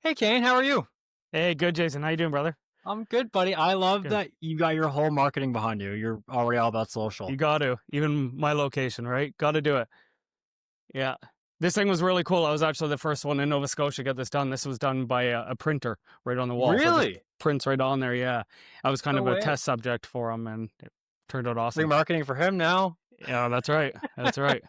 Hey Kane, how are you? Hey, good, Jason. How you doing, brother? I'm good, buddy. I love Good. that you got your whole marketing behind you. You're already all about social. You got to. Even my location, right? Got to do it. Yeah. This thing was really cool. I was actually the first one in Nova Scotia to get this done. This was done by a printer right on the wall. So it just Really? prints right on there. Yeah. I was kind No of a way. test subject for him and it turned out Free awesome. marketing for him now. Yeah, that's right. That's right.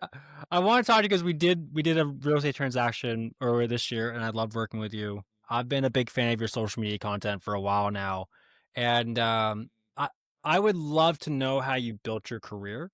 I want to talk to you because we did a real estate transaction earlier this year, and I loved working with you. I've been a big fan of your social media content for a while now, and I would love to know how you built your career,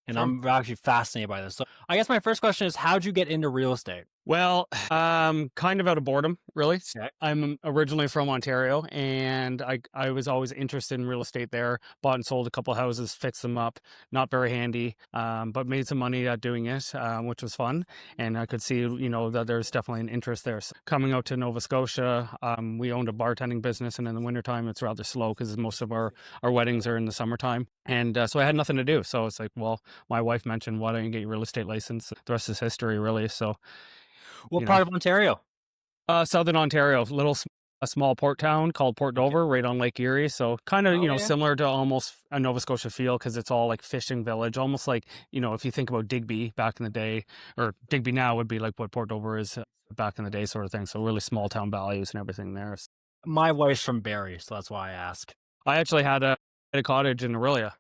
and Sure. I'm actually fascinated by this. So I guess my first question is, how'd you get into real estate? Well, kind of out of boredom, really. Okay. I'm originally from Ontario, and I was always interested in real estate there. Bought and sold a couple houses, fixed them up. Not very handy, but made some money at doing it, which was fun. And I could see, that there's definitely an interest there. So coming out to Nova Scotia, we owned a bartending business, and in the wintertime, it's rather slow because most of our weddings are in the summertime. And so I had nothing to do. So it's like, well, my wife mentioned, why don't you get your real estate license? The rest is history, really. So What you know, part of Ontario? Southern Ontario, a small port town called Port Okay. Dover, right on Lake Erie. So kind of, Oh yeah. similar to almost a Nova Scotia feel because it's all like fishing village, almost like, if you think about Digby back in the day, or Digby now would be like what Port Dover is back in the day sort of thing. So really small town values and everything there. My wife's from Barrie, so that's why I ask. I actually had a cottage in Aurelia.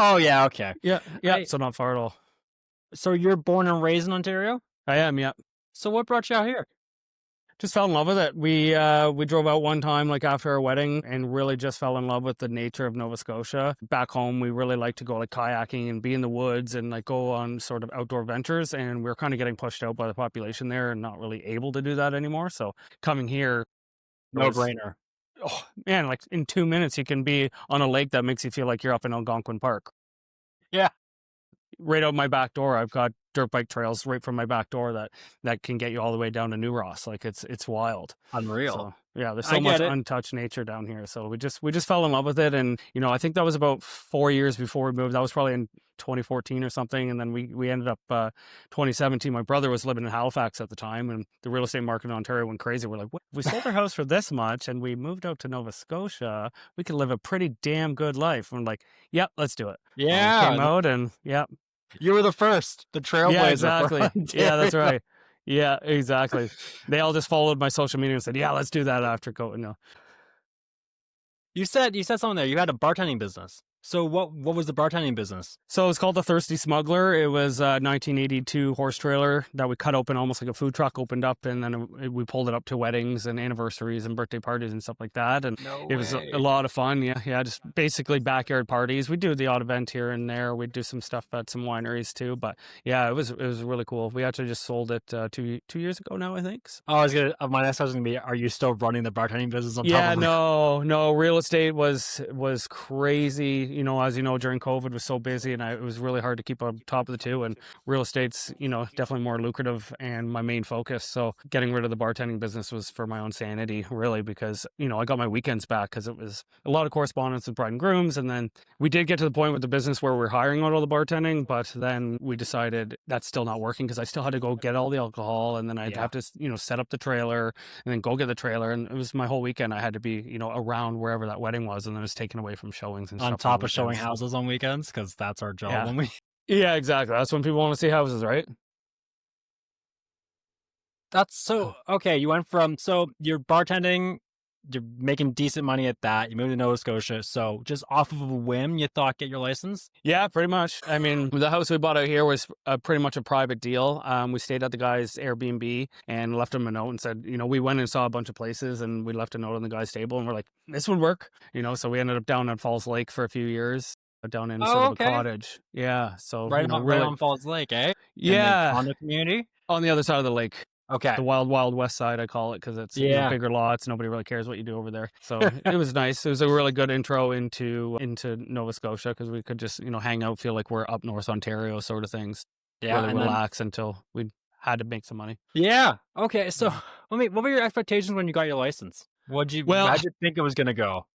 Oh yeah, okay. Yeah, yeah. I So not far at all. so you're born and raised in Ontario? I am, yeah. So what brought you out here? Just fell in love with it. We drove out one time, like after our wedding, and really just fell in love with the nature of Nova Scotia. Back home, we really like to go like kayaking and be in the woods and like go on sort of outdoor ventures. And we're kind of getting pushed out by the population there and not really able to do that anymore. So coming here No was, brainer. oh man, like in 2 minutes you can be on a lake that makes you feel like you're up in Algonquin Park. Yeah. Right out my back door, I've got dirt bike trails right from my back door that can get you all the way down to New Ross. Like it's wild. Unreal. So yeah, there's I so much get it. untouched nature down here. So we just fell in love with it, and I think that was about 4 years before we moved. That was probably in 2014 or something, and then we ended up 2017. My brother was living in Halifax at the time, and the real estate market in Ontario went crazy. We're like, what? We sold our house for this much, and we moved out to Nova Scotia. We could live a pretty damn good life. And we're like, yep, let's do it. And Yeah, came out, and yep. you were the first, the Yeah, trailblazer for exactly. Yeah, Ontario. that's right. Yeah, exactly. They all just followed my social media and said, "Yeah, let's do that after COVID." No. You said something there. You had a bartending business. So what was the bartending business? So it's called the Thirsty Smuggler. It was a 1982 horse trailer that we cut open almost like a food truck opened up, and then we pulled it up to weddings and anniversaries and birthday parties and stuff like that. And No it was a way. lot of fun. Yeah, yeah, just basically backyard parties. We do the odd event here and there. We do some stuff at some wineries too. But yeah, it was really cool. We actually just sold it 2 years ago now, I think. Oh, I was gonna. My next question was gonna be: are you still running the bartending business on top Yeah, of? no. Real estate was crazy. As you know, during COVID was so busy, and it was really hard to keep on top of the two. And real estate's, definitely more lucrative and my main focus. So getting rid of the bartending business was for my own sanity, really, because I got my weekends back because it was a lot of correspondence with bride and grooms, and then we did get to the point with the business where we're hiring out all the bartending, but then we decided that's still not working because I still had to go get all the alcohol, and then I'd Yeah. have to, set up the trailer and then go get the trailer. And it was my whole weekend. I had to be, around wherever that wedding was, and then it was taken away from showings and On stuff top on of showing weekends. houses on weekends, because that's our job. Yeah. When we Yeah, exactly. That's when people want to see houses, right? That's so okay. You went from you're bartending, you're making decent money at that. You moved to Nova Scotia, so just off of a whim, you thought get your license. Yeah, pretty much. I mean, the house we bought out here was pretty much a private deal. We stayed at the guy's Airbnb and left him a note and said, we went and saw a bunch of places and we left a note on the guy's table and we're like, this would work. So we ended up down at Falls Lake for a few years, down in sort Oh, of a okay. cottage. Yeah. So, Right really, on Falls Lake, eh? In the yeah, condo community. on the other side of the lake. Okay. The wild, wild west side, I call it, because it's Yeah. bigger lots. Nobody really cares what you do over there. So it was nice. It was a really good intro into Nova Scotia because we could just hang out, feel like we're up North Ontario, sort of things. Yeah, Really and then relax until we had to make some money. yeah. Okay, so Yeah. what were your expectations when you got your license? Well, How'd you think it was gonna go?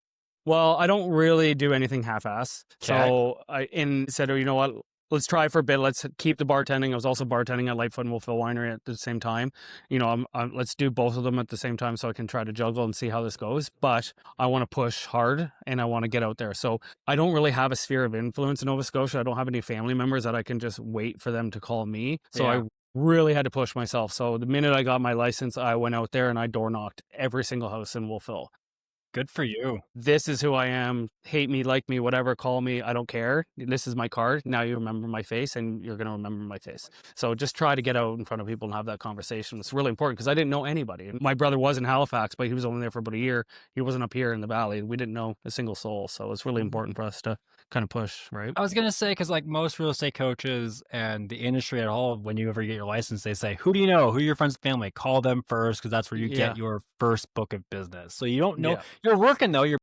well, I don't really do anything half-ass. Okay. So I said, oh, you know what? let's try for a bit. Let's keep the bartending. I was also bartending at Lightfoot and Wolfville Winery at the same time. Let's do both of them at the same time so I can try to juggle and see how this goes. But I want to push hard and I want to get out there. So I don't really have a sphere of influence in Nova Scotia. I don't have any family members that I can just wait for them to call me. So I Yeah. really had to push myself. So the minute I got my license, I went out there and I door knocked every single house in Wolfville. Good for you. This is who I am. Hate me, like me, whatever, call me. I don't care. This is my card. Now you remember my face and you're going to remember my face. So just try to get out in front of people and have that conversation. It's really important because I didn't know anybody. My brother was in Halifax, but he was only there for about a year. He wasn't up here in the valley. We didn't know a single soul. So it's really important for us to kind of push, right? I was gonna say because like most real estate coaches and the industry at all, when you ever get your license, they say, "Who do you know? Who are your friends and family? Call them first because that's where you get Yeah. your first book of business." So you don't know Yeah. you're working though. You're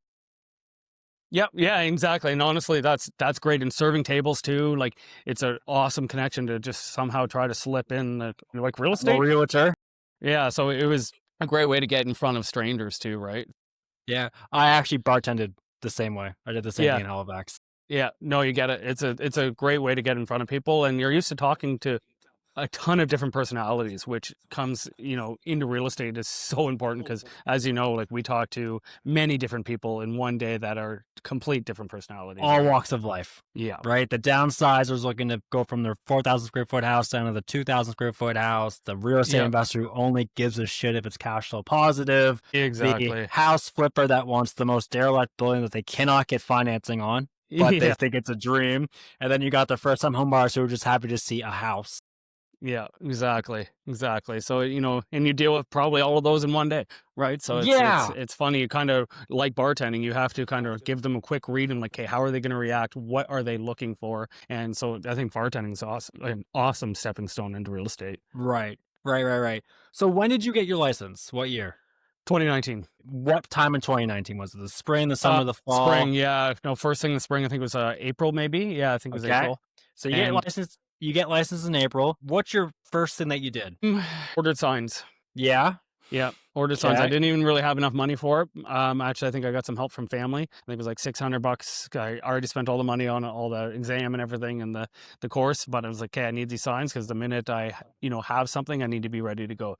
Yep. Yeah, exactly. And honestly, that's great. And serving tables too. Like it's an awesome connection to just somehow try to slip in like real a estate. realtor. Yeah. So it was a great way to get in front of strangers too, right? Yeah, I actually bartended the same way. I did the same thing Yeah. in Halifax. Yeah. No, you get it. It's a great way to get in front of people and you're used to talking to a ton of different personalities, which comes, into real estate is so important because as you know, like we talk to many different people in one day that are complete different personalities, All right? walks of life, Yeah. right? The downsizers looking to go from their 4,000 square foot house down to the 2,000 square foot house. The real estate Yeah. investor who only gives a shit if it's cash flow positive. The Exactly. house flipper that wants the most derelict building that they cannot get financing on, but they Yeah. think it's a dream. And then you got the first time home buyers who are just happy to see a house. Yeah, exactly, exactly. So, and you deal with probably all of those in one day, right? So it's it's Yeah. it's funny. You kind of like bartending. You have to kind of give them a quick read and like, okay, how are they going to react? What are they looking for? And so I think bartending is awesome, an awesome stepping stone into real estate. Right. Right. So when did you get your license? What year? 2019, What time in 2019 was it? The spring, the summer, the fall? spring. Yeah, no, first thing in the spring. I think it was April, maybe. Yeah, I think it was Okay. April. So And you get licensed in April. What's your first thing that you did? ordered signs. Yeah. Yeah, ordered signs. I Okay. didn't even really have enough money for it. Actually, I think I got some help from family. I think it was like $600. I already spent all the money on all the exam and everything and the course, but I was like, okay, I need these signs because the minute I, have something, I need to be ready to go.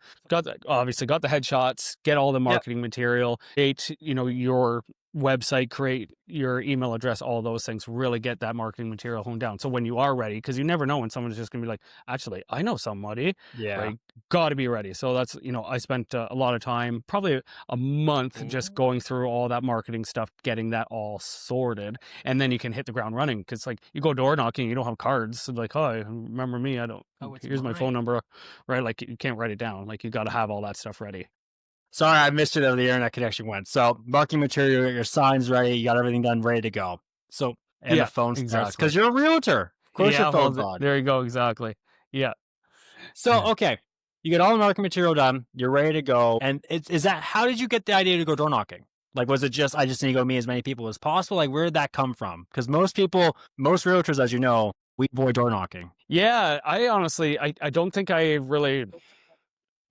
Obviously got the headshots, get all the Yep. marketing material, create, your website, create your email address, all those things, really get that marketing material honed down. So when you are ready, because you never know when someone's just gonna be like, actually, I know somebody, Yeah. right? Got to be ready. So that's, I spent a lot of time, probably a month, just going through all that marketing stuff, getting that all sorted. And then you can hit the ground running because, like, you go door knocking, you don't have cards. So like, oh, remember me? I don't, Oh, it's here's my phone mine. number, right? Like, you can't write it down. Like, you got to have all that stuff ready. Sorry, I missed it over the internet connection went. So marketing material, your signs ready, you got everything done, ready to go. So and the Yeah, phone starts exactly. because you're a realtor. Of course your Yeah. Well, phone's on. there you go. Exactly. Yeah. So okay. You get all the marketing material done, you're ready to go. And is that how did you get the idea to go door knocking? Like, was it just I just need to go meet as many people as possible? Like, where did that come from? Because most people, most realtors, as you know, we avoid door knocking. Yeah. I honestly, I don't think I really,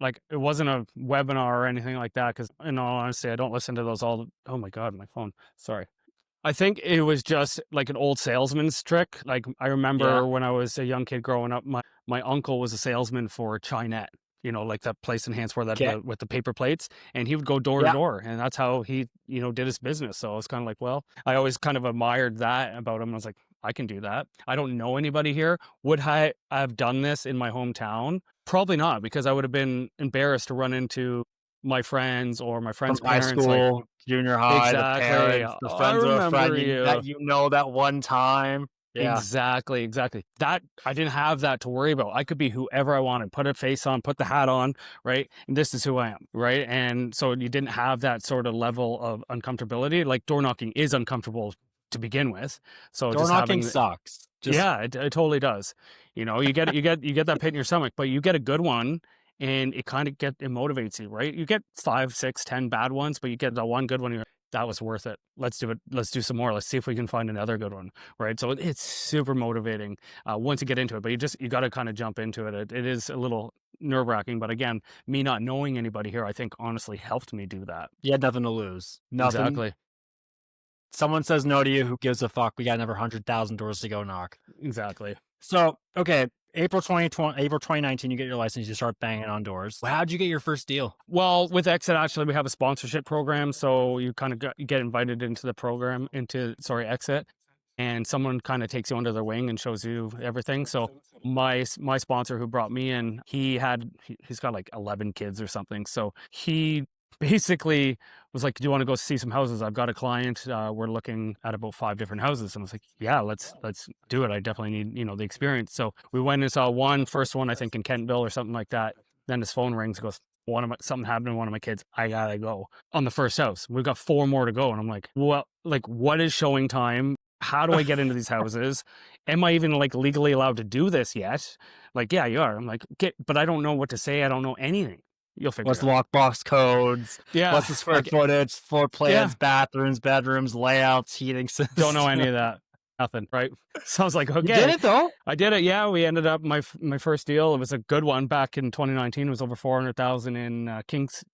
like, it wasn't a webinar or anything like that because in all honesty, I don't listen to those all. Oh my God, my phone. Sorry. I think it was just like an old salesman's trick. Like I Yeah. remember when I was a young kid growing up, my uncle was a salesman for Chinette, like that place in Hansford Okay. with the paper plates, and he would go door to Yeah. door, and that's how he, did his business. So I was kind of like, well, I always kind of admired that about him. I was like, I can do that. I don't know anybody here. Would I have done this in my hometown? Probably not, because I would have been embarrassed to run into my friends or my From friends' high parents. Like, school, junior high, the exactly. parents, the I friends of a friend remember you. that one time. Yeah. Exactly, exactly. That I didn't have that to worry about. I could be whoever I wanted, put a face on, put the hat on, right? And this is who I am, right? And so you didn't have that sort of level of uncomfortability. Like door knocking is uncomfortable to begin with. So Door just knocking having, sucks. Just yeah, it totally does. You get that pit in your stomach, but you get a good one and it motivates you, right? You get 5, 6, 10 bad ones, but you get the one good one. You're like, that was worth it. Let's do it. Let's do some more. Let's see if we can find another good one, right? So it's super motivating once you get into it, but you got to kind of jump into it. It is a little nerve wracking, but again, me not knowing anybody here, I think honestly helped me do that. you had nothing to lose. Nothing. Exactly. Someone says no to you, who gives a fuck? We got another 100,000 doors to go knock. Exactly. So, okay, April 2020, April 2019, you get your license, you start banging on doors. How'd you get your first deal? Well, with Exit, actually, we have a sponsorship program, so you kind of get invited into the program, Exit, and someone kind of takes you under their wing and shows you everything. So my sponsor who brought me in, he's got like 11 kids or something. So he basically was like, "Do you want to go see some houses? I've got a client. We're looking at about 5 different houses." And I was like, "Yeah, let's do it. I definitely need the experience." So we went and saw first one, I think in Kentonville or something like that. Then his phone rings, goes, something happened to one of my kids. I gotta go on the first house. We've got 4 more to go. And I'm like, well, like, what is showing time? How do I get into these houses? Am I even like legally allowed to do this yet? Like, yeah, you are. I'm like, but I don't know what to say. I don't know anything. You'll figure What's it out. lockbox codes? Yeah. What's the square Like, footage, floor plans, yeah. bathrooms, bedrooms, layouts, heating systems? Don't know any of that. Nothing. Right. So I was like, You did okay. it though. I did it. Yeah. We ended up my first deal. It was a good one back in 2019. It was over 400,000 in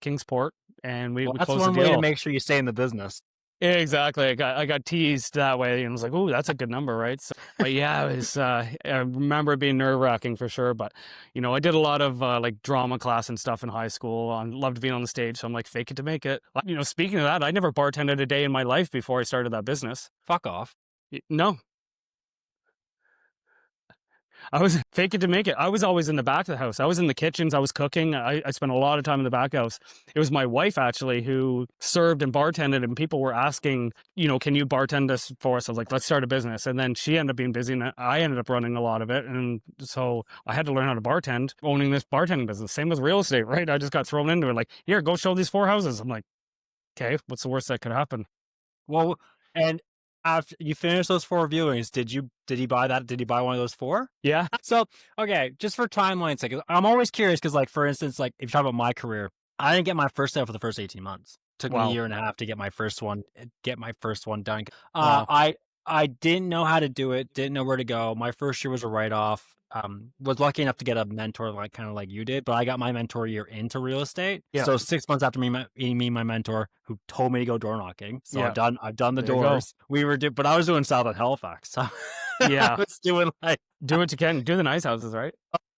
Kingsport. And we Well, that's closed the one way to deal. make sure you stay in the business. Exactly. I got teased that way and was like, "Oh, that's a good number, right?" So, but yeah, it was, I remember it being nerve-wracking for sure. But I did a lot of like drama class and stuff in high school. I loved being on the stage, so I'm like, fake it to make it. Speaking of that, I never bartended a day in my life before I started that business. Fuck off. No, I was fake it to make it. I was always in the back of the house. I was in the kitchens. I was cooking. I spent a lot of time in the back house. It was my wife actually who served and bartended, and people were asking, can you bartend this for us? I was like, let's start a business. And then she ended up being busy, and I ended up running a lot of it. And so I had to learn how to bartend, owning this bartending business. Same with real estate, right? I just got thrown into it. Like, here, go show these 4 houses. I'm like, okay, what's the worst that could happen? Well, and after you finished those 4 viewings, did he buy that? Did he buy one of those 4? Yeah. So, okay, just for timeline's sake, I'm always curious because, like, for instance, like if you talk about my career, I didn't get my first sale for the first 18 months. Took me a Wow. year and a half to get my first one done. Wow. I didn't know how to do it, didn't know where to go. My first year was a write-off. Was lucky enough to get a mentor kind of like you did, but I got my mentor year into real estate. Yeah. So 6 months after meeting my mentor, who told me to go door knocking. So Yeah. I've done the There you go. doors. But I was doing south of Halifax. So Yeah. I was doing like, Do what you can. Do the nice houses, right?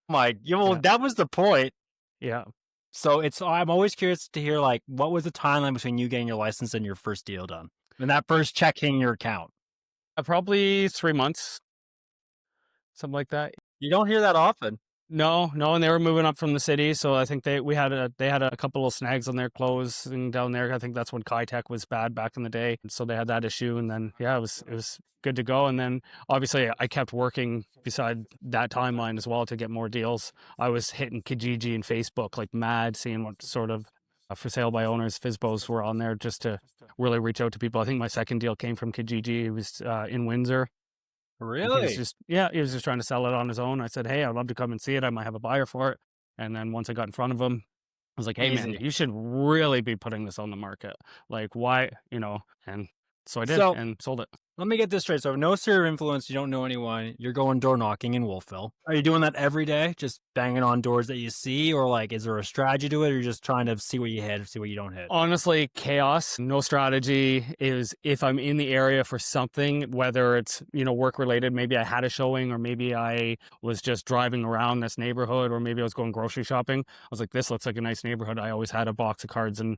well, Yeah. that was the point. Yeah. So I'm always curious to hear, like, what was the timeline between you getting your license and your first deal done, and that first check hitting your account? Probably 3 months, something like that. You don't hear that often. No, and they were moving up from the city, so I think they had a couple of snags on their closing down there. I think that's when Tech was bad back in the day, so they had that issue. And then it was good to go. And then obviously I kept working beside that timeline as well to get more deals. I was hitting Kijiji and Facebook like mad, seeing what sort of for sale by owners FSBOs were on there just to really reach out to people. I think my second deal came from Kijiji. It was in Windsor. He was just trying to sell it on his own. I said, hey, I'd love to come and see it. I might have a buyer for it. And then once I got in front of him, I was like, hey, man, you should really be putting this on the market. Like, why, and so I did and sold it. Let me get this straight. So no sphere of influence, you don't know anyone, you're going door knocking in Wolfville. Are you doing that every day? Just banging on doors that you see? Or like, is there a strategy to it? Or you're just trying to see what you hit, see what you don't hit? Honestly, chaos, no strategy. Is if I'm in the area for something, whether it's, work related, maybe I had a showing, or maybe I was just driving around this neighborhood, or maybe I was going grocery shopping. I was like, this looks like a nice neighborhood. I always had a box of cards in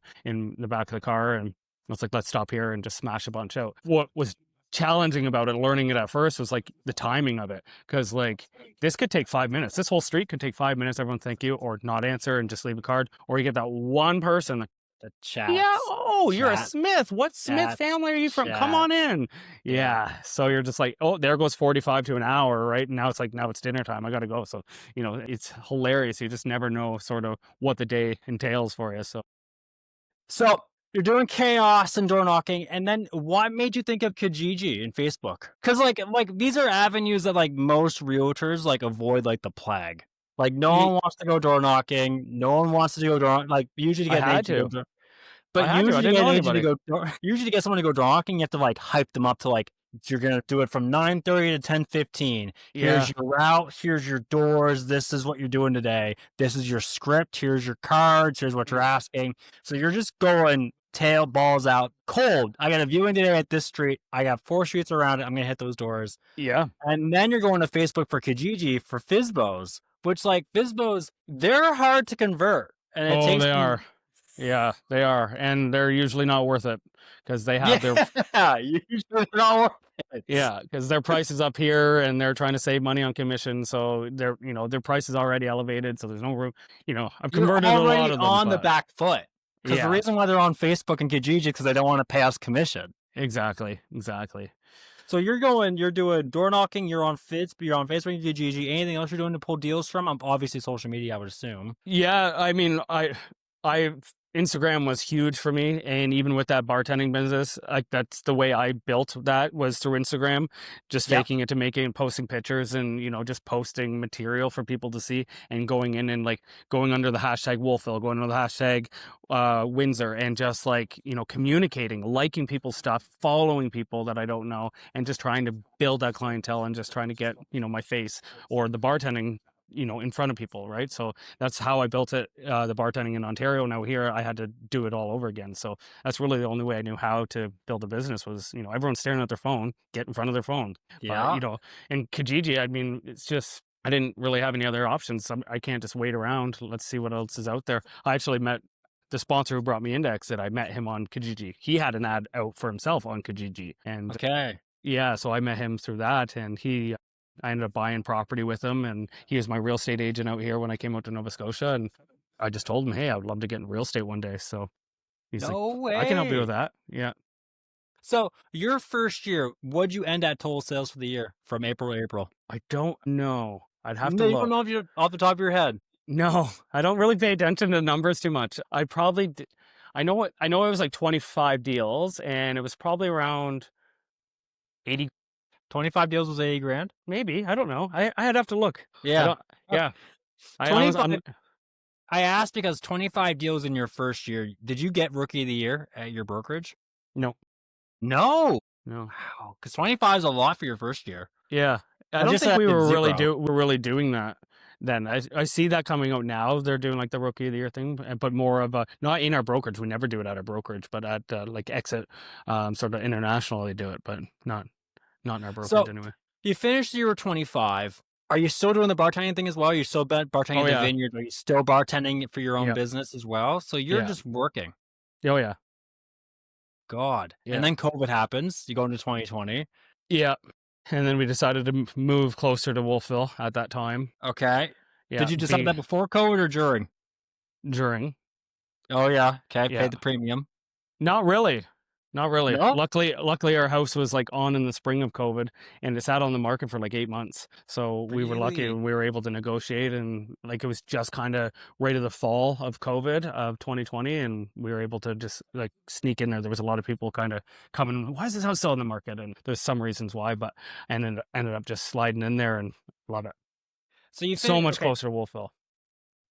the back of the car, and I was like, let's stop here and just smash a bunch out. What was challenging about it, learning it at first, was like the timing of it, because like this could take 5 minutes. This whole street could take 5 minutes. Everyone thank you, or not answer and just leave a card, or you get that one person the chat. Yeah, you're a Smith. What Smith family are you from? Come on in. Yeah. So you're just like, oh, there goes 45 to an hour, right? And now it's dinner time. I got to go. So, it's hilarious. You just never know sort of what the day entails for you. So you're doing chaos and door knocking, and then what made you think of Kijiji and Facebook? Because like these are avenues that like most realtors like avoid like the plague. Like no one wants to go door knocking. No one wants to go door like usually to get an agent. But usually to get someone to go door knocking, you have to like hype them up to like You're gonna do it from 9:30 to 10:15. Here's Yeah. your route, here's your doors, this is what you're doing today. This is your script, here's your cards, here's what you're Mm. asking. So you're just going tail balls out cold. I got a viewing today at this street. I got 4 streets around it. I'm gonna hit those doors. Yeah. And then you're going to Facebook for Kijiji for Fizbos, which like Fizbos, they're hard to convert. And it Oh, takes they me are. Yeah, they are, and they're usually not worth it because they have their yeah, usually not worth it. yeah, because their price is up here, and they're trying to save money on commission, so their price is already elevated, so there's no room. I've You're converted a lot already of them, on the but back foot, because the yeah, reason why they're on Facebook and Kijiji because they don't wanna pay us commission. exactly, exactly. So you're doing door knocking, you're on Facebook and Kijiji, anything else you're doing to pull deals from? Obviously social media, I would assume. Yeah, I mean, I Instagram was huge for me, and even with that bartending business, like that's the way I built that was through Instagram, just Yep. faking it to make it and posting pictures and just posting material for people to see and going in and like going under the hashtag Wolfville, going under the hashtag Windsor, and just like communicating, liking people's stuff, following people that I don't know, and just trying to build that clientele and just trying to get my face or the bartending in front of people, right? So that's how I built it, the bartending in Ontario. Now here I had to do it all over again. So that's really the only way I knew how to build a business was, everyone's staring at their phone, get in front of their phone. But, Yeah. and Kijiji, I mean, it's just, I didn't really have any other options. I can't just wait around. Let's see what else is out there. I actually met the sponsor who brought me into Exit. I met him on Kijiji. He had an ad out for himself on Kijiji. And Okay. yeah, so I met him through that, and I ended up buying property with him, and he was my real estate agent out here when I came out to Nova Scotia, and I just told him, "Hey, I would love to get in real estate one day." So he's like, No "I can help you with way. that." Yeah. So your first year, what'd you end at total sales for the year from April to April? I don't know. I'd have to No, you don't look. know if you off the top of your head. No, I don't really pay attention to numbers too much. I probably I know it was like 25 deals, and it was probably around 80, 25 deals was 80 grand? maybe. I don't know. I'd have to look. I Yeah. don't. Yeah. I'm 25 I asked because 25 deals in your first year. Did you get rookie of the year at your brokerage? no, No. no. Wow, because 25 is a lot for your first year. Yeah. I I don't just said think I we did were 0. really doing that then. I see that coming out now. They're doing like the rookie of the year thing, but more of a not in our brokerage. We never do it at our brokerage, but at like Exit, sort of international, they do it, but not in our brokerage So anyway. you finished the year with 25. Are you still doing the bartending thing as well? You're still bartending Oh at the yeah, vineyard? Are you still bartending for your own yeah, business as well? So you're yeah, just working. oh yeah, God. And yeah, then COVID happens. You go into 2020. yeah. And then we decided to move closer to Wolfville at that time. Okay. Yeah, Did you decide that before COVID or during? during. Oh yeah. Okay. Yeah. Paid the premium. Not really. Not really. No. Luckily, our house was like on in the spring of COVID, and it sat on the market for like 8 months. So we were lucky, Really? and we were able to negotiate. And like it was just kind of right of the fall of COVID of 2020, and we were able to just like sneak in there. There was a lot of people kind of coming. Why is this house still on the market? And there's some reasons why, but and then ended up just sliding in there and love it. So you So finished. much Okay. closer to Wolfville,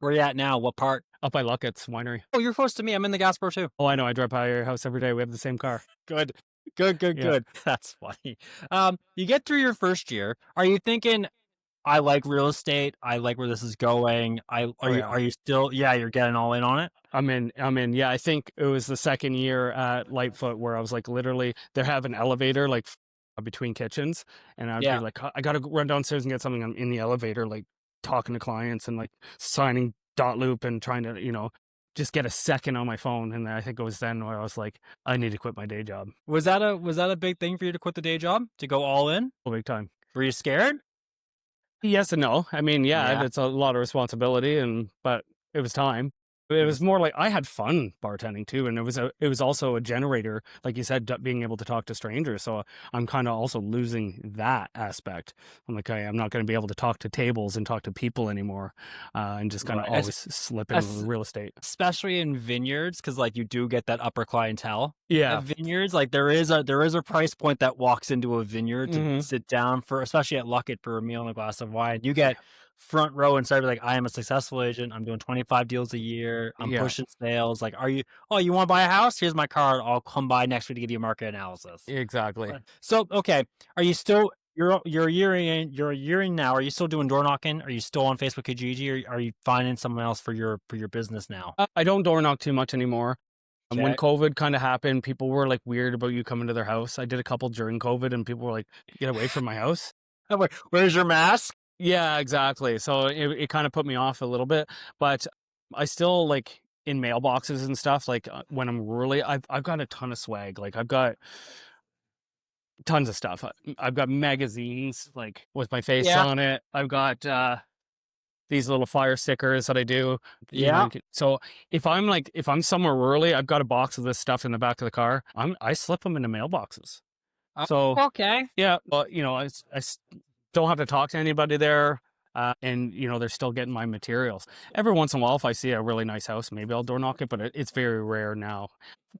Where you at now? What part? up by Luckett's Winery. Oh, you're close to me. I'm in the Gasper too. Oh, I know. I drive by your house every day. We have the same car. Good. Good, good, Yeah. good. That's funny. You get through your first year. Are you thinking, I like real estate. I like where this is going. Oh yeah. Are you still, yeah, you're getting all in on it? I'm in. Yeah, I think it was the second year at Lightfoot where I was like, literally, they have an elevator like between kitchens, and I'd be Yeah. like, I gotta run downstairs and get something. I'm in the elevator, like talking to clients and like signing dot loop and trying to, just get a second on my phone. And I think it was then where I was like, I need to quit my day job. Was that a big thing for you to quit the day job to go all in? Oh, big time. Were you scared? Yes and no. I mean, yeah, Yeah. it's a lot of responsibility, but it was time. It was more like I had fun bartending too, and it was also a generator, like you said, being able to talk to strangers. So I'm kind of also losing that aspect. I'm like, I'm not going to be able to talk to tables and talk to people anymore, and just kind of Right. always slip into real estate. Especially in vineyards, because like you do get that upper clientele Yeah. at vineyards. Like there is a price point that walks into a vineyard to Hmm. sit down for, especially at Luckett for a meal and a glass of wine. You get front row instead of like, I am a successful agent. I'm doing 25 deals a year. I'm Yeah, pushing sales. Like, oh, you want to buy a house? Here's my card. I'll come by next week to give you a market analysis. exactly. So, okay. Are you still, you're a year in, you're a year in now. Are you still doing door knocking? Are you still on Facebook Kijiji, or are you finding someone else for your business now? I don't door knock too much anymore. When Okay. COVID kinda happened, people were, like, weird about you coming to their house. I did a couple during COVID, and people were like, "Get away from my house." Where's your mask? Yeah, exactly. So it kinda put me off a little bit, but I still, like, in mailboxes and stuff, like, when I'm really I've got a ton of swag, like, I've got tons of stuff. I've got magazines, like, with my face Yeah. on it. I've got, these little fire stickers that I do, Yeah. so if I'm somewhere early, I've got a box of this stuff in the back of the car. I slip them into mailboxes. Oh, So, okay. yeah, well, don't have to talk to anybody there, and, they're still getting my materials. Every once in a while, if I see a really nice house, maybe I'll door knock it, but it's very rare now.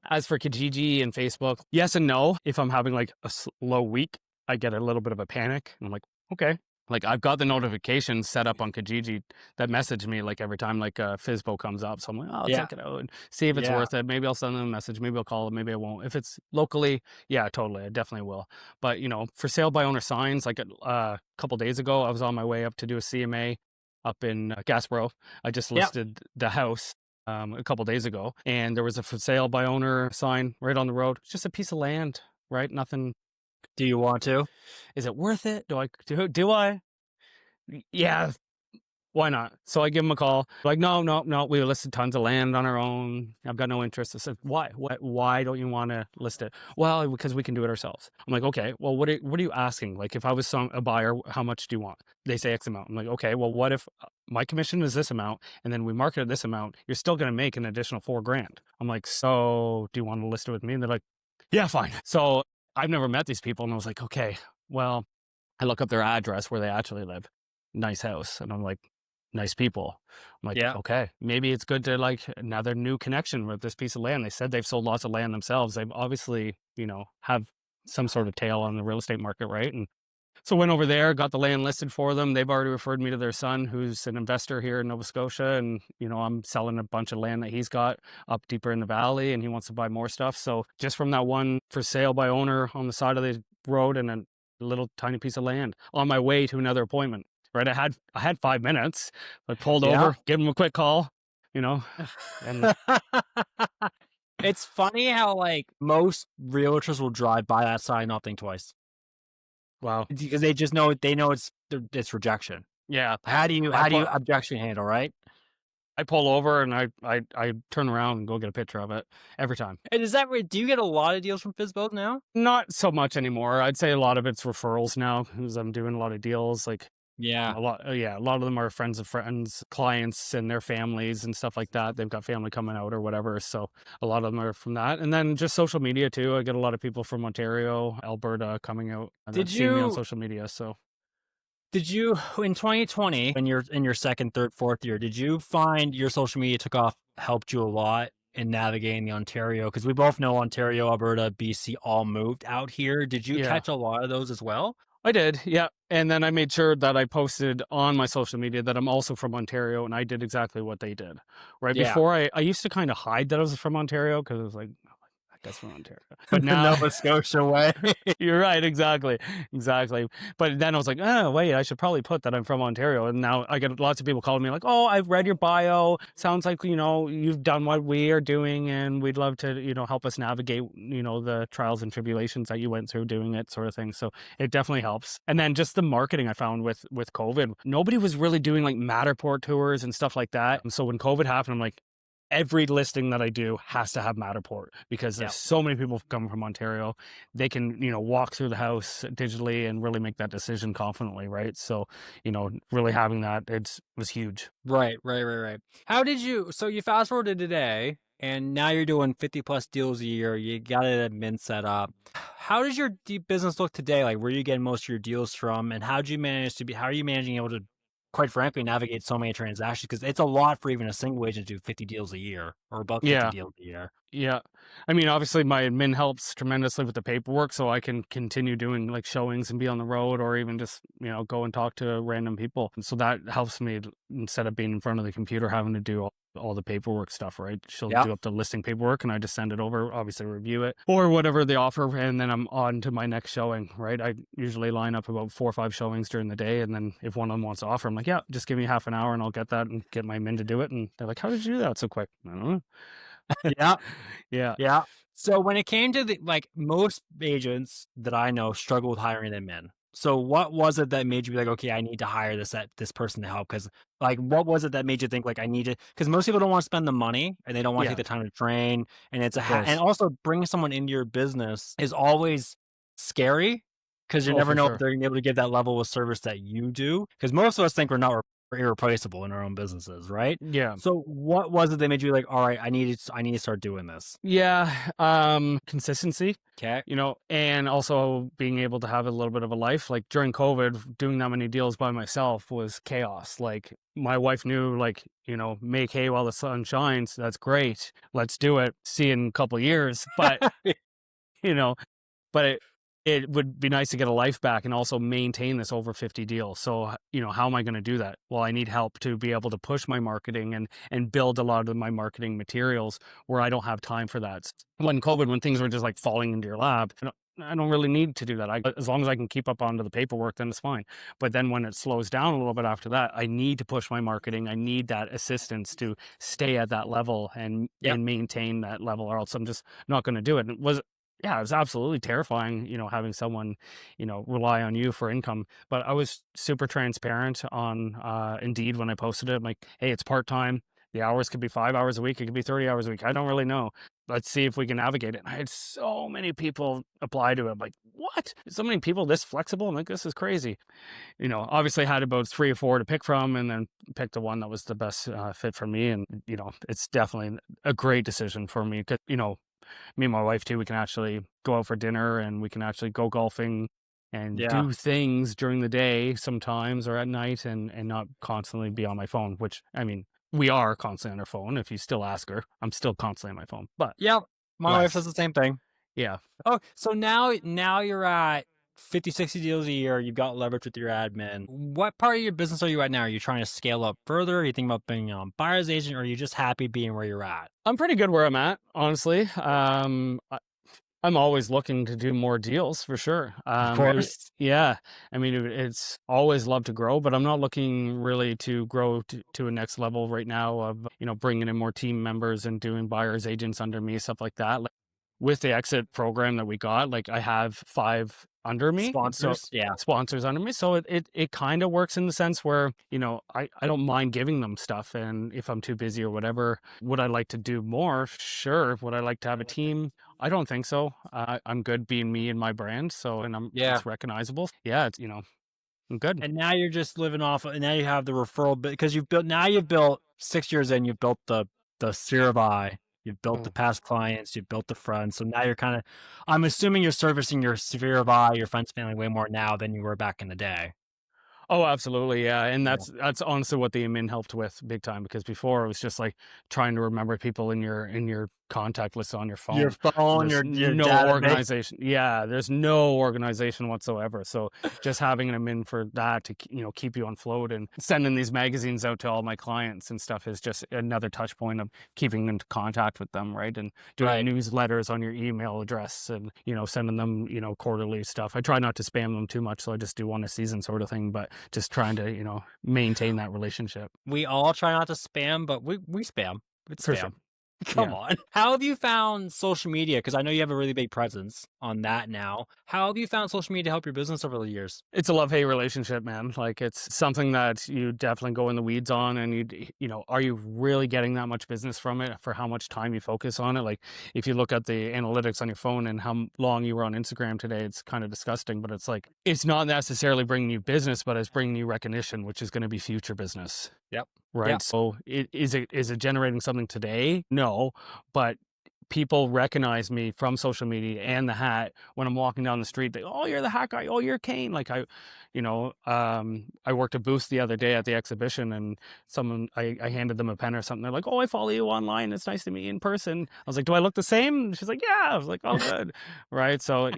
As for Kijiji and Facebook, yes and no. If I'm having, like, a slow week, I get a little bit of a panic, and I'm like, "Okay." Like, I've got the notifications set up on Kijiji that message me, like, every time, like, FSBO comes up, so I'm like, "Oh, I'll Yeah. check it out and see if it's Yeah. worth it. Maybe I'll send them a message, maybe I'll call them, maybe I won't." If it's locally, yeah, totally, I definitely will. But, for sale by owner signs, like, a couple days ago, I was on my way up to do a CMA up in, Gasbro. I just Yep. listed the house, a couple days ago, and there was a for sale by owner sign right on the road. It's just a piece of land, right? Nothing. Do you want to? Is it worth it? Do I? Yeah, why not? So I give him a call. Like, no, no, no. We listed tons of land on our own. I've got no interest. I said, why? Why don't you want to list it? Well, because we can do it ourselves. I'm like, okay. Well, what are you asking? Like, if I was a buyer, how much do you want? They say X amount. I'm like, okay. Well, what if my commission is this amount, and then we market it this amount? You're still going to make an additional $4,000. I'm like, so do you want to list it with me? And they're like, yeah, fine. So I've never met these people, and I was like, okay, well, I look up their address where they actually live. Nice house. And I'm like, nice people. I'm like, Yeah. okay, maybe it's good to like another new connection with this piece of land. They said they've sold lots of land themselves. They've obviously, have some sort of tail on the real estate market, right? And so went over there, got the land listed for them. They've already referred me to their son, who's an investor here in Nova Scotia. And, I'm selling a bunch of land that he's got up deeper in the valley, and he wants to buy more stuff. So just from that one for sale by owner on the side of the road and a little tiny piece of land on my way to another appointment, right? I had 5 minutes. I pulled Yeah. over, gave him a quick call, and It's funny how, like, most realtors will drive by that sign, not think twice, wow. because they know it's rejection. Yeah. I How do you pull objection handle, right? I pull over and I turn around and go get a picture of it every time. And is that where do you get a lot of deals from FSBO now? Not so much anymore. I'd say a lot of it's referrals now because I'm doing a lot of deals. Like Yeah. a lot of them are friends of friends, clients, and their families and stuff like that. They've got family coming out or whatever. So a lot of them are from that, and then just social media too. I get a lot of people from Ontario, Alberta coming out and that Did see me on you social media. So did you in 2020, when you're in your 2nd, 3rd, 4th year, did you find your social media took off helped you a lot in navigating the Ontario? Because we both know Ontario, Alberta, BC all moved out here. Did you yeah. catch a lot of those as well? I did, yeah, and then I made sure that I posted on my social media that I'm also from Ontario, and I did exactly what they did. Right Yeah. before, I used to kinda hide that I was from Ontario because it was like, "Oh, that guy's from Ontario." But The now Nova Scotia way. you're right, exactly, exactly. But then I was like, "Oh, wait, I should probably put that I'm from Ontario." And now I get lots of people calling me like, "Oh, I've read your bio. Sounds like, you've done what we are doing, and we'd love to, help us navigate, the trials and tribulations that you went through doing it," sort of thing. So it definitely helps. And then just the marketing I found with COVID, nobody was really doing like Matterport tours and stuff like that. And so when COVID happened, I'm like, every listing that I do has to have Matterport because there's Yep. so many people coming from Ontario. They can, walk through the house digitally and really make that decision confidently, right? So, really having that was huge. Right, right, right, right. How did you so you fast forward to today, and now you're doing 50 plus deals a year. You got it admin set up. How does your business look today? Like, where are you getting most of your deals from, and how do you manage to be? How are you managing able to quite frankly, navigate so many transactions because it's a lot for even a single agent to do 50 deals a year or about 50 Yeah. deals a year. Yeah. I mean, obviously my admin helps tremendously with the paperwork so I can continue doing like showings and be on the road or even just, go and talk to random people. And so that helps me instead of being in front of the computer having to do all the paperwork stuff, right? She'll Yeah. do up the listing paperwork and I just send it over, obviously review it or whatever they offer. And then I'm on to my next showing, right? I usually line up about 4 or 5 showings during the day. And then if one of them wants to offer, I'm like, yeah, just give me half an hour and I'll get that and get my men to do it. And they're like, how did you do that so quick? I don't know. Yeah. Yeah. Yeah. So when it came to most agents that I know struggle with hiring their men. So what was it that made you be like, okay, I need to hire this person to help? Because what was it that made you think like I need to? Because most people don't want to spend the money and they don't want to take Yeah. the time to train, and Of and course. also bringing someone into your business is always scary because you Oh, never for know if sure. they're gonna be able to give that level of service that you do. Because most of us think we're irreplaceable in our own businesses, right? Yeah. So what was it that made you like, all right, I need to start doing this? Yeah, consistency, Okay. and also being able to have a little bit of a life. Like during COVID, doing that many deals by myself was chaos. Like my wife knew, like, make hay while the sun shines. That's great. Let's do it. See you in a couple of years. But, you know, but it would be nice to get a life back and also maintain this over 50 deals. So, how am I going to do that? Well, I need help to be able to push my marketing and build a lot of my marketing materials where I don't have time for that. When COVID, when things were just like falling into your lap, I don't really need to do that. As long as I can keep up onto the paperwork, then it's fine. But then when it slows down a little bit after that, I need to push my marketing. I need that assistance to stay at that level Yep. and maintain that level, or else I'm just not going to do it. And yeah, it was absolutely terrifying, having someone, rely on you for income. But I was super transparent on Indeed when I posted it. I'm like, hey, it's part time. The hours could be 5 hours a week. It could be 30 hours a week. I don't really know. Let's see if we can navigate it. And I had so many people apply to it. I'm like, what? So many people this flexible? I'm like, this is crazy. Obviously I had about 3 or 4 to pick from and then picked the one that was the best fit for me. And, it's definitely a great decision for me because, me and my wife too, we can actually go out for dinner and we can actually go golfing and Yeah. do things during the day sometimes or at night and not constantly be on my phone, which I mean, we are constantly on our phone. If you still ask her, I'm still constantly on my phone, but Yep. My wife says less. the same thing. Yeah. Oh, so now you're at 50, 60 deals a year. You've got leverage with your admin. What part of your business are you at now? Are you trying to scale up further? Are you thinking about being a buyer's agent, or are you just happy being where you're at? I'm pretty good where I'm at, honestly. I'm always looking to do more deals for sure. Of course. Yeah, I mean, it's always love to grow, but I'm not looking really to grow to a next level right now of, bringing in more team members and doing buyers agents under me, stuff like that. Like with the exit program that we got, like I have 5 under me. So Sponsors. Yeah. sponsors under me. So it kind of works in the sense where, I don't mind giving them stuff. And if I'm too busy or whatever, would I like to do more? Sure. Would I like to have a team? I don't think so. I'm good being me and my brand. So, and Yeah. it's recognizable. Yeah. I'm good. And now you're just living off, and now you have the referral bit because you've built 6 years in, you've built the sphere of I, you've built the Mm. past clients, you've built the front. So now you're kind of, I'm assuming you're servicing your sphere of I, your friends, family way more now than you were back in the day. Oh, absolutely, yeah, and Yeah. that's honestly what the admin helped with big time because before it was just like trying to remember people in your contact list on your Your phone. phone, There's your no database. organization. Yeah, there's no organization whatsoever. So just having an admin for that to keep you on float and sending these magazines out to all my clients and stuff is just another touch point of keeping in contact with them, right? And doing Right. newsletters on your email address and sending them quarterly stuff. I try not to spam them too much, so I just do one a season sort of thing. But just trying to maintain that relationship We all try not to spam, but we spam. It's for sure. spam. Come Yeah. on. How have you found social media? Because I know you have a really big presence on that now. How have you found social media to help your business over the years? It's a love-hate relationship, man. Like, it's something that you definitely go in the weeds on, and are you really getting that much business from it for how much time you focus on it? Like, if you look at the analytics on your phone and how long you were on Instagram today, it's kind of disgusting, but it's like, it's not necessarily bringing you business, but it's bringing you recognition, which is going to be future business, Yep. right? Yep. So is it generating something today? No, but people recognize me from social media and the hat when I'm walking down the street. They, oh, you're the hat guy. Oh, you're Kane. Like I worked a booth the other day at the exhibition, and I handed them a pen or something. They're like, oh, I follow you online. It's nice to meet you in person. I was like, do I look the same? And she's like, yeah. I was like, oh, good. Right. So,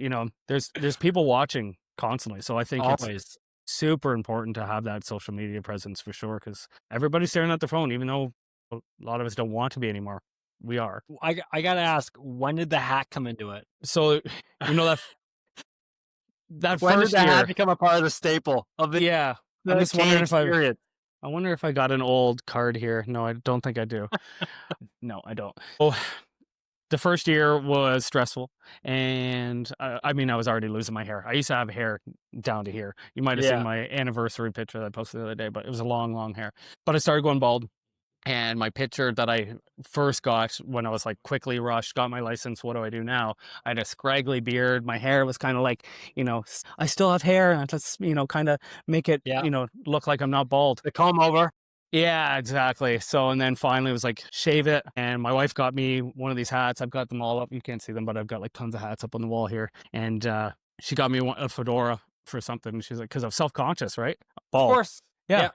there's people watching constantly. So I think it's Always. super important to have that social media presence for sure, because everybody's staring at their phone, even though a lot of us don't want to be anymore. We are. I gotta ask, when did the hat come into it? So, that that When did first the hat year, become a part of the staple of yeah, I'm the just Kane wondering if experience? I wonder if I got an old card here. No, I don't think I do. No, I don't. Oh, the first year was stressful, and I mean, I was already losing my hair. I used to have hair down to here. You might have seen Yeah, my anniversary picture that I posted the other day, but it was a long, long hair. But I started going bald. And my picture that I first got when I was like quickly rushed, got my license. What do I do now? I had a scraggly beard. My hair was kind of like, I still have hair. And let's, kind of make it, yeah. look like I'm not bald. The comb over. Yeah, exactly. So, and then finally it was like, shave it. And my wife got me one of these hats. I've got them all up. You can't see them, but I've got like tons of hats up on the wall here. And she got me a fedora for something. She's like, because I'm self-conscious, right? Of Bald. course. Yeah. Yeah,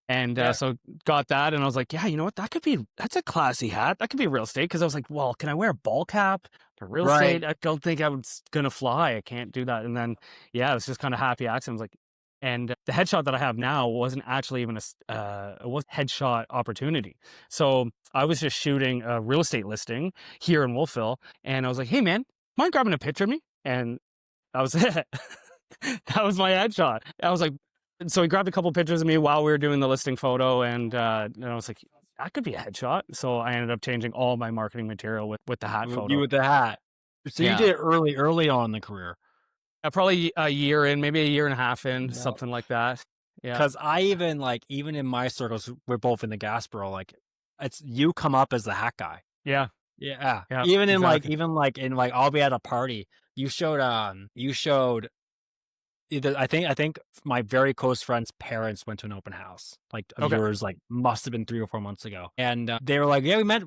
And yeah. so got that, and I was like, yeah, you know what? That's a classy hat. That could be real estate. Because I was like, well, can I wear a ball cap for real Right. estate? I don't think I was gonna fly. I can't do that. And then, yeah, it was just kind of happy accident. I was like, and the headshot that I have now wasn't actually even it was headshot opportunity. So I was just shooting a real estate listing here in Wolfville, and I was like, hey man, mind grabbing a picture of me? And that was it. That was my headshot. I was like, so he grabbed a couple pictures of me while we were doing the listing photo, and I was like, that could be a headshot. So I ended up changing all my marketing material with the hat With you photo. with the hat. So you Yeah, did it early on in the career. probably a year in, maybe a year and a half in, Yeah. something like that. Yeah, 'Cause I even, like, even in my circles, we're both in the gas bro, like, it's you come up as the hat guy. yeah, Yeah. yeah, Even exactly. like in, like, I'll be at a party, you showed either I think my very close friend's parents went to an open house, like, of Okay. yours, like, must have been 3 or 4 months ago, and, they were like, "Yeah, we met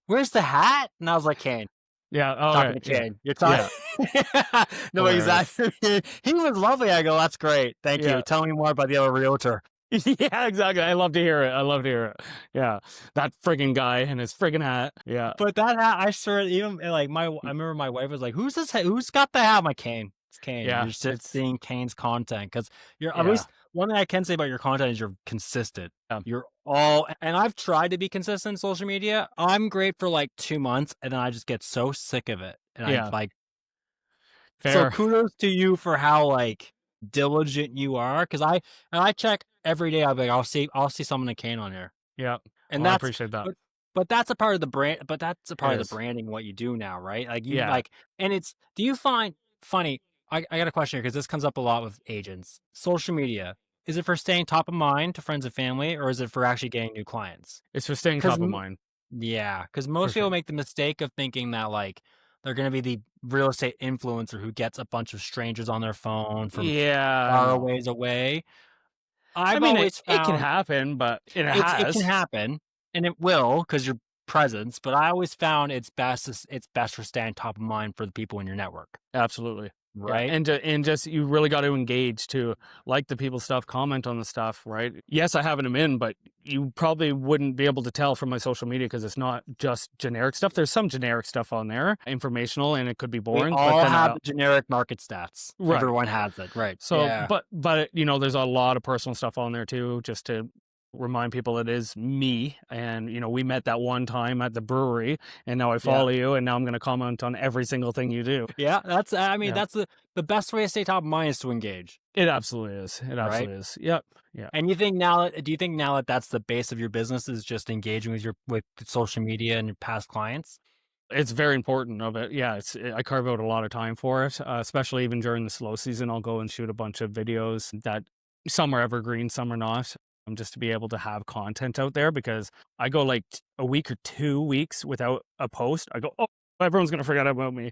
where's the hat?" And I was like, "Kane." Yeah. All Talking right. to Yeah. Kane. You're talking Yeah. No, Hilarious. exactly. He was lovely. I go, "That's great. Thank you. Yeah. Tell me more about the other realtor." Yeah, exactly. I love to hear it. I love to hear it. Yeah. That friggin' guy and his friggin' hat. Yeah. But that hat, I swear, even like I remember my wife was like, "Who's this? Who's got the hat?" I'm like, "Kane. It's Kane. Yeah. You're just It's seeing Kane's content because you're at yeah. least one thing I can say about your content is you're consistent. Yeah. You're all, and I've tried to be consistent in social media. I'm great for like 2 months, and then I just get so sick of it, and I Yeah. like. So Fair. kudos to you for how like diligent you are, because I check every day. I'll be like, I'll see someone in Kane on here. Yeah. And Well, I that's appreciate that. but that's a part of the brand, but that's a It part of the is. branding what you do now, right? Like, you Yeah. like, and it's do you find funny, I got a question here because this comes up a lot with agents. Social media, is it for staying top of mind to friends and family, or is it for actually getting new clients? It's for staying 'Cause top of mind yeah, because for most people sure. make the mistake of thinking that, like, they're gonna be the real estate influencer who gets a bunch of strangers on their phone from Yeah, far no. ways away. I I've mean, always it can found happen, but it it can has. happen, and it will because 'cause your presence, but I always found it's best for staying top of mind for the people in your network, Absolutely. Yeah, right? and just you really got to engage to like the people's stuff, comment on the stuff, right? Yes, I have them in, but you probably wouldn't be able to tell from my social media because it's not just generic stuff. There's some generic stuff on there, informational, and it could be We boring. But all then, have the generic market stats. right. Everyone has it, right. So, Yeah. but there's a lot of personal stuff on there too, just to remind people it is me. And we met that one time at the brewery, and now I Yeah. follow you, and now I'm going to comment on every single thing you do. Yeah, that's I mean, Yeah, that's the best way to stay top of mind is to engage, it absolutely is. It right? absolutely is. Yep. Yeah. And do you think now that that's the base of your business is just engaging with with social media and your past clients? It's very important of it. Yeah, I carve out a lot of time for it, especially even during the slow season. I'll go and shoot a bunch of videos that some are evergreen, some are not. Just to be able to have content out there because I go like a week or 2 weeks without a post. I go, oh, everyone's gonna forget about me,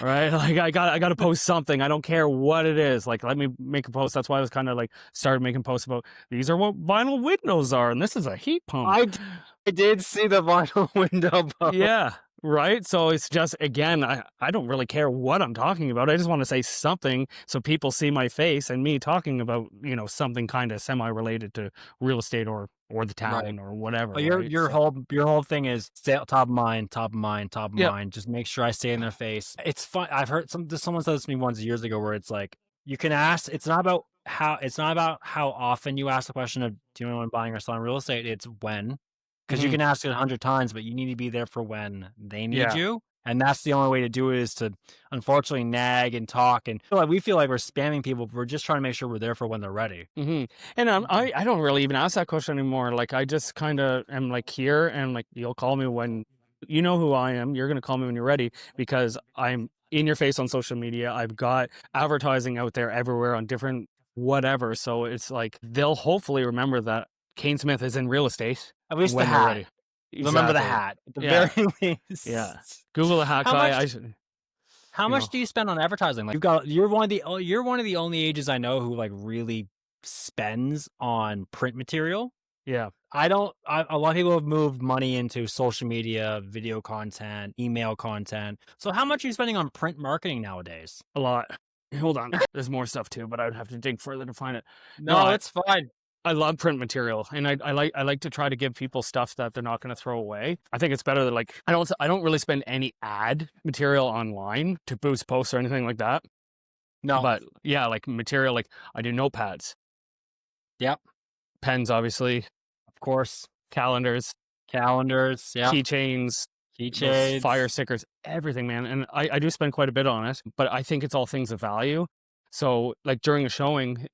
right? Like I got to post something. I don't care what it is. Like let me make a post. That's why I was kind of like started making posts about these are what vinyl windows are, and this is a heat pump. I d I did see the vinyl window post. Yeah. Right? So it's just, again, I don't really care what I'm talking about. I just want to say something so people see my face and me talking about, something kind of semi-related to real estate or the Right. town or whatever, Well, your right? your So, whole your whole thing is stay top of mind, top of mind, top of yep. mind. Just make sure I stay in their face. It's fun. I've heard someone said this to me once years ago where it's like you can ask. It's not about how often you ask the question of do you know when buying or selling real estate. It's when, because you Hmm. can ask it 100 times, but you need to be there for when they need Yeah. you. And that's the only way to do it is to unfortunately nag and talk and feel like we feel like we're spamming people. But we're just trying to make sure we're there for when they're ready. Hmm. And I don't really even ask that question anymore. Like, I just kind of am like here, and like, you'll call me when you know who I am. You're going to call me when you're ready, because I'm in your face on social media. I've got advertising out there everywhere on different whatever. So it's like they'll hopefully remember that Kane Smith is in real estate At least the when they're hat. ready. Remember the Exactly. hat at the very Yeah. Yeah. least. Google the hat How guy. much how You much know, do you spend on advertising? Like, you're one of the only ages I know who, like, really spends on print material. yeah, I don't a lot of people have moved money into social media, video content, email content. So how much are you spending on print marketing nowadays? a lot. Hold on. There's more stuff too, but I would have to dig further to find it. No, No, it's fine. I love print material, and I like to try to give people stuff that they're not going to throw away. I think it's better that, like, I don't really spend any ad material online to boost posts or anything like that. No. But yeah, like material, like I do notepads, Yep, pens, obviously, of course. calendars, Calendars, yep, keychains, those fire keychains. stickers, everything, man. And I do spend quite a bit on it, but I think it's all things of value. So, like, during a showing,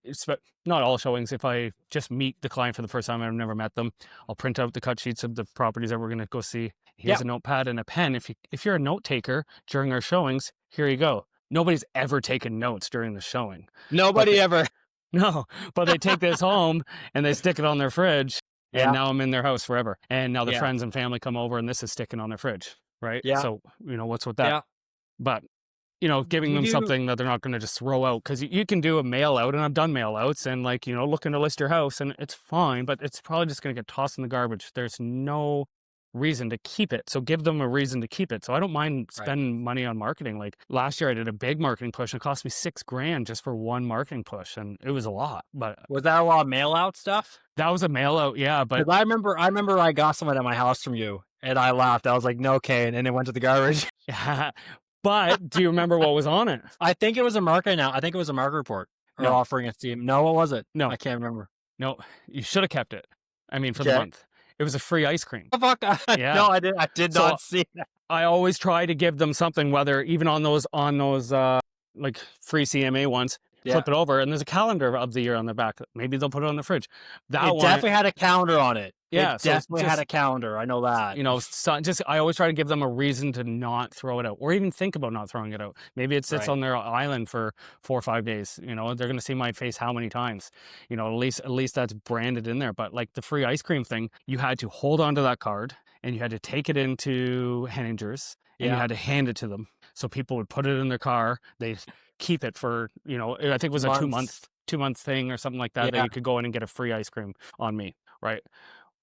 not all showings, if I just meet the client for the first time, I've never met them, I'll print out the cut sheets of the properties that we're going to go see. Here's Yep. a notepad and a pen. If you're a note taker during our showings, here you go. Nobody's ever taken notes during the showing, but Nobody ever. no, but they take this home and they stick it on their fridge, and Yeah, now I'm in their house forever. And now the yeah, friends and family come over, and this is sticking on their fridge, right? yeah, So, what's with that? yeah. But, giving Do you them do something that they're not going to just throw out, because you can do a mail out, and I've done mail outs, and, like, looking to list your house, and it's fine, but it's probably just going to get tossed in the garbage. There's no reason to keep it. So give them a reason to keep it. So I don't mind right. spending money on marketing. Like, last year I did a big marketing push, and it cost me $6,000 just for one marketing push. And it was a lot, but Was that a lot of mail out stuff? that was a mail out. Yeah. But 'Cause I remember I got someone at my house from you, and I laughed. I was like, "No, Kane," and it went to the garbage. yeah. But do you remember what was on it? I think it was a market report or No, offering a steam. No, what was it? no, I can't remember. no. You should have kept it. I mean, for the Okay. month. It was a free ice cream. The fuck? No, Yeah. I did So not see that. I always try to give them something, whether even on those like free CMA ones, Yeah. flip it over, and there's a calendar of the year on the back. Maybe they'll put it on the fridge. That It one, definitely had a calendar on it. yeah. It So it's definitely had just, a calendar, I know that. just I always try to give them a reason to not throw it out, or even think about not throwing it out. Maybe it sits Right. on their island for 4 or 5 days. They're going to see my face how many times? At least that's branded in there. But like the free ice cream thing, you had to hold on to that card, and you had to take it into Henninger's, and you Yeah. had to hand it to them. So people would put it in their car. They keep it for, I think it was a two Months. month 2 month thing or something like that Yeah. you could go in and get a free ice cream on me, right?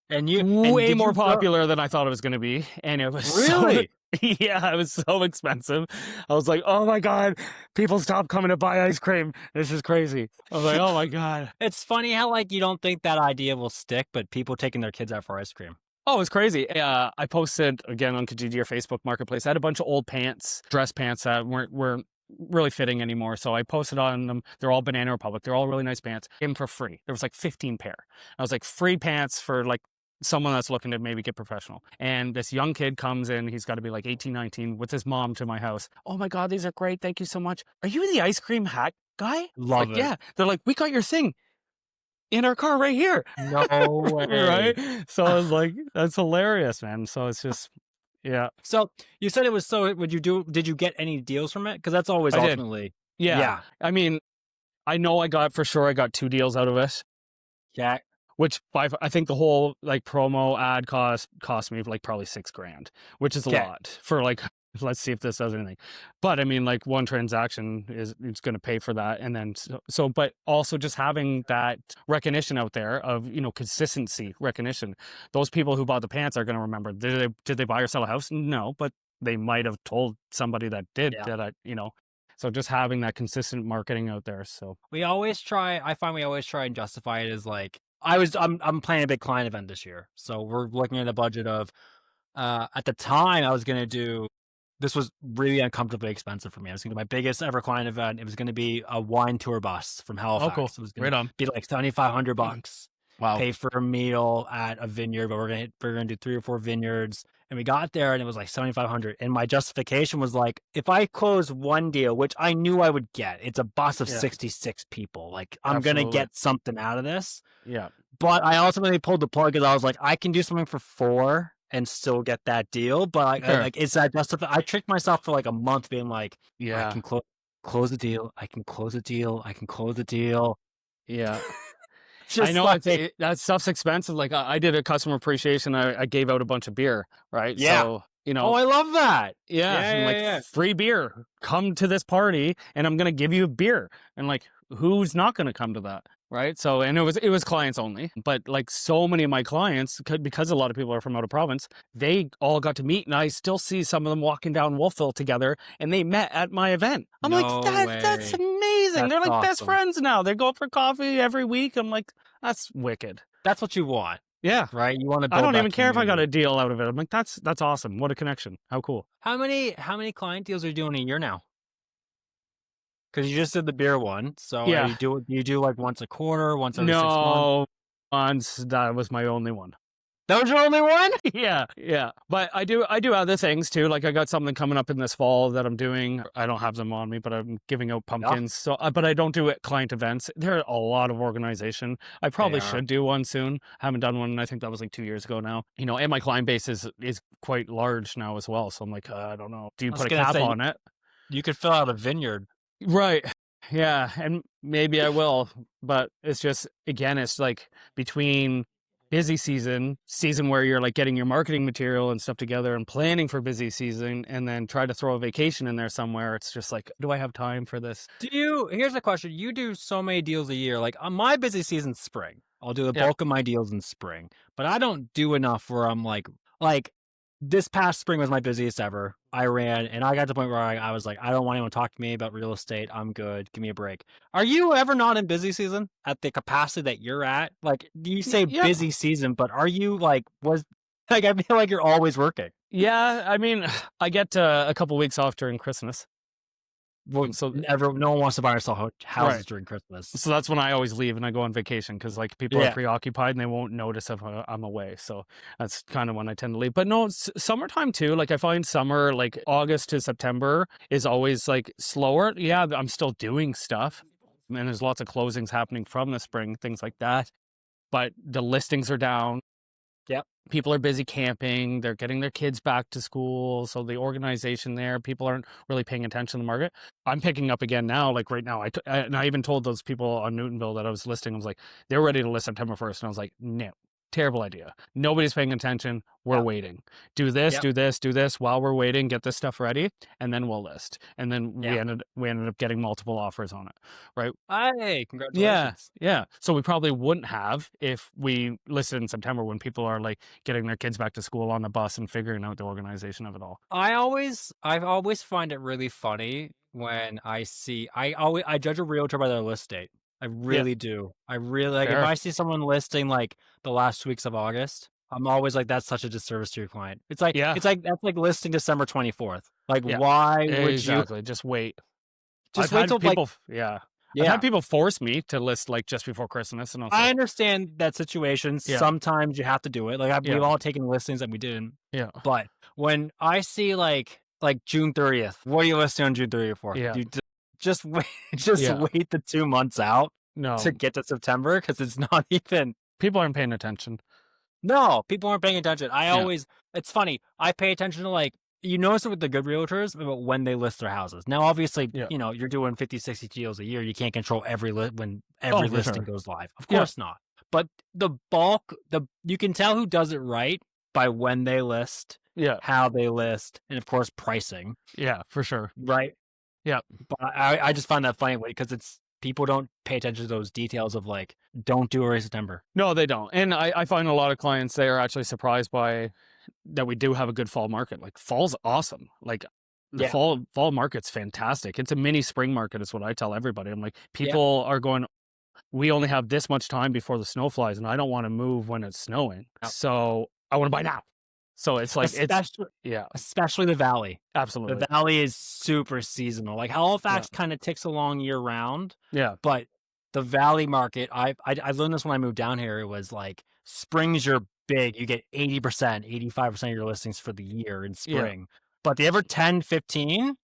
And Way did more you throw popular than I thought it was going to be, and it was Really? yeah, it was so expensive. I was like, oh my god, people stop coming to buy ice cream. This is crazy. I was like, oh my god. It's funny how, like, you don't think that idea will stick, but people taking their kids out for ice cream. Oh, it's crazy. I posted again on Kijiji or Facebook Marketplace. I had a bunch of old pants, dress pants that weren't really fitting anymore. So I posted on them. They're all Banana Republic. They're all really nice pants. Gave them for free. There was like 15 pair. I was like, free pants for like someone that's looking to maybe get professional. And this young kid comes in. He's got to be like 18, 19 with his mom to my house. Oh my God, these are great. Thank you so much. Are you the ice cream hat guy? Love Like, it. yeah. They're like, we got your thing in our car right here. No way. Right? So I was like, that's hilarious, man. So it's just, yeah, So, you said it was did you get any deals from it? Because that's always I did. ultimately Yeah. Yeah. I mean, I know I got 2 deals out of it, Yeah. which I think the whole like promo ad cost me like probably $6,000, which is a 'Kay. lot for like, let's see if this does anything. But I mean, like one transaction it's going to pay for that. And then but also just having that recognition out there of, consistency recognition. Those people who bought the pants are going to remember, did they buy or sell a house? No, but they might have told somebody that did Yeah. that so just having that consistent marketing out there. So I find we always try and justify it as like, I'm planning a big client event this year. So we're looking at a budget of, at the time I was going to do, this was really uncomfortably expensive for me. I was going to do my biggest ever client event. It was going to be a wine tour bus from oh, cool, Halifax. It was going right to on. be like $7,500, Wow. pay for a meal at a vineyard, but we're going to do 3 or 4 vineyards. And we got there and it was like 7,500. And my justification was like, if I close one deal, which I knew I would get, it's a bus of Yeah, 66 people. Like, I'm going to absolutely. get something out of this. Yeah, But I ultimately pulled the plug because I was like, I can do something for 4 and still get that deal. But sure. like, is that justified? I tricked myself for like a month being like, I Yeah, can close the deal. I can close the deal. I can close the deal. yeah. I Just know like, that stuff's expensive. Like I did a customer appreciation. I gave out a bunch of beer, right? yeah. So Oh, I love that. yeah, Yeah, I'm yeah, like, yeah. free beer. Come to this party, and I'm gonna give you beer. And like, who's not gonna come to that, right? So, and it was clients only, but like so many of my clients, because a lot of people are from out of province, they all got to meet, and I still see some of them walking down Wolfville together, and they met at my event. I'm like, No that's way. amazing. That's They're like best awesome. friends now. They go out for coffee every week. I'm like, that's wicked. That's what you want, Yeah. right? You want to I build don't even that care if I got community. a deal out of it. I'm like, that's awesome. What a connection. How cool. How many client deals are you doing a year now? Because you just did the beer one. So are Yeah. you do like once a quarter, once every 6 months? No, once that was my only one. That was your only one? Yeah, yeah. But I do other things too. Like I got something coming up in this fall that I'm doing. I don't have them on me, but I'm giving out Yeah, pumpkins. So, but I don't do it client events. There are a lot of organization. I they probably are. should do one soon. Haven't done one. I think that was like 2 years ago now. And my client base is quite large now as well. So I'm like, I don't know. Do you I was put a gonna cap say on it? you could fill out a vineyard. Right. Yeah, and maybe I will, but it's just again, it's like between busy season where you're like getting your marketing material and stuff together and planning for busy season and then try to throw a vacation in there somewhere. It's just like, do I have time for this? Here's a question. You do so many deals a year. Like on my busy season's spring. I'll do the Yeah. bulk of my deals in spring, but I don't do enough where I'm like this past spring was my busiest ever. I ran and I got to the point where I was like, I don't want anyone to talk to me about real estate. I'm good. Give me a break. Are you ever not in busy season at the capacity that you're at? Like, you say Yeah. busy season, but are you like, I feel like you're always working. Yeah, I mean, I get a couple weeks off during Christmas. Well, So no one wants to buy or sell right. houses during Christmas. So that's when I always leave and I go on vacation because like people are Yeah. preoccupied and they won't notice if I'm away. So that's kind of when I tend to leave. But no, summertime too. Like I find summer, like August to September, is always like slower. Yeah, I'm still doing stuff, and there's lots of closings happening from the spring, things like that. But the listings are down. Yep. People are busy camping. They're getting their kids back to school. So the organization there, people aren't really paying attention to the market. I'm picking up again now. Like right now, and I even told those people on Newtonville that I was listing, I was like, they're ready to list September 1st. And I was like, no, terrible idea. Nobody's paying attention. We're Yep. waiting. Do this, Yep. do this, do this while we're waiting. Get this stuff ready, and then we'll list. And then Yeah. we ended up getting multiple offers on it, right? Hey, Yeah, congratulations. yeah. So we probably wouldn't have if we listed in September when people are like getting their kids back to school on the bus and figuring out the organization of it all. I've always find it really funny when I judge a realtor by their list date. I Yeah, really do. I really like if fair. I see someone listing like the last 2 weeks of August, I'm always like, that's such a disservice to your client. It's like Yeah, it's like that's like listing December 24th. Like, yeah, why would you exactly. Just wait. I've just wait had till like people, yeah, I've had yeah. people force me to list like just before Christmas, and I was I like, understand that situation. yeah, Sometimes you have to do it. Like we've yeah, all taken listings and we didn't. yeah, But when I see like June 30th, what are you listing on June 30th for? yeah, You just wait, just yeah. wait the 2 months out to No, get to September because it's not even. people aren't paying attention. No, people aren't paying attention. Yeah, It's funny. I pay attention to like, you notice it with the good realtors about when they list their houses. Now, obviously, yeah. you're doing 50, 60 deals a year. You can't control when Oh, every for listing sure. goes live. Of Yeah, course not. But you can tell who does it right by when they list, yeah, how they list, and of course, pricing, yeah, for sure. right? Yeah. But I just find that funny because people don't pay attention to those details of like, don't do it in September. No, they don't. And I find a lot of clients, they are actually surprised by that we do have a good fall market. Like fall's awesome. Like the Yeah. fall market's fantastic. It's a mini spring market is what I tell everybody. I'm like, Yeah. people are going, we only have this much time before the snow flies, and I don't want to move when it's snowing. Yep. So I want to buy now. So it's like Especially yeah, especially the Valley. The absolutely. Valley is super seasonal. Like, Yeah. Halifax kinda ticks along year round, Yeah. but the Valley market, I learned this when I moved down here. It was like, spring's your big, you get 80%, 85% of your listings for the year in Yeah. spring. But the other 10, 15,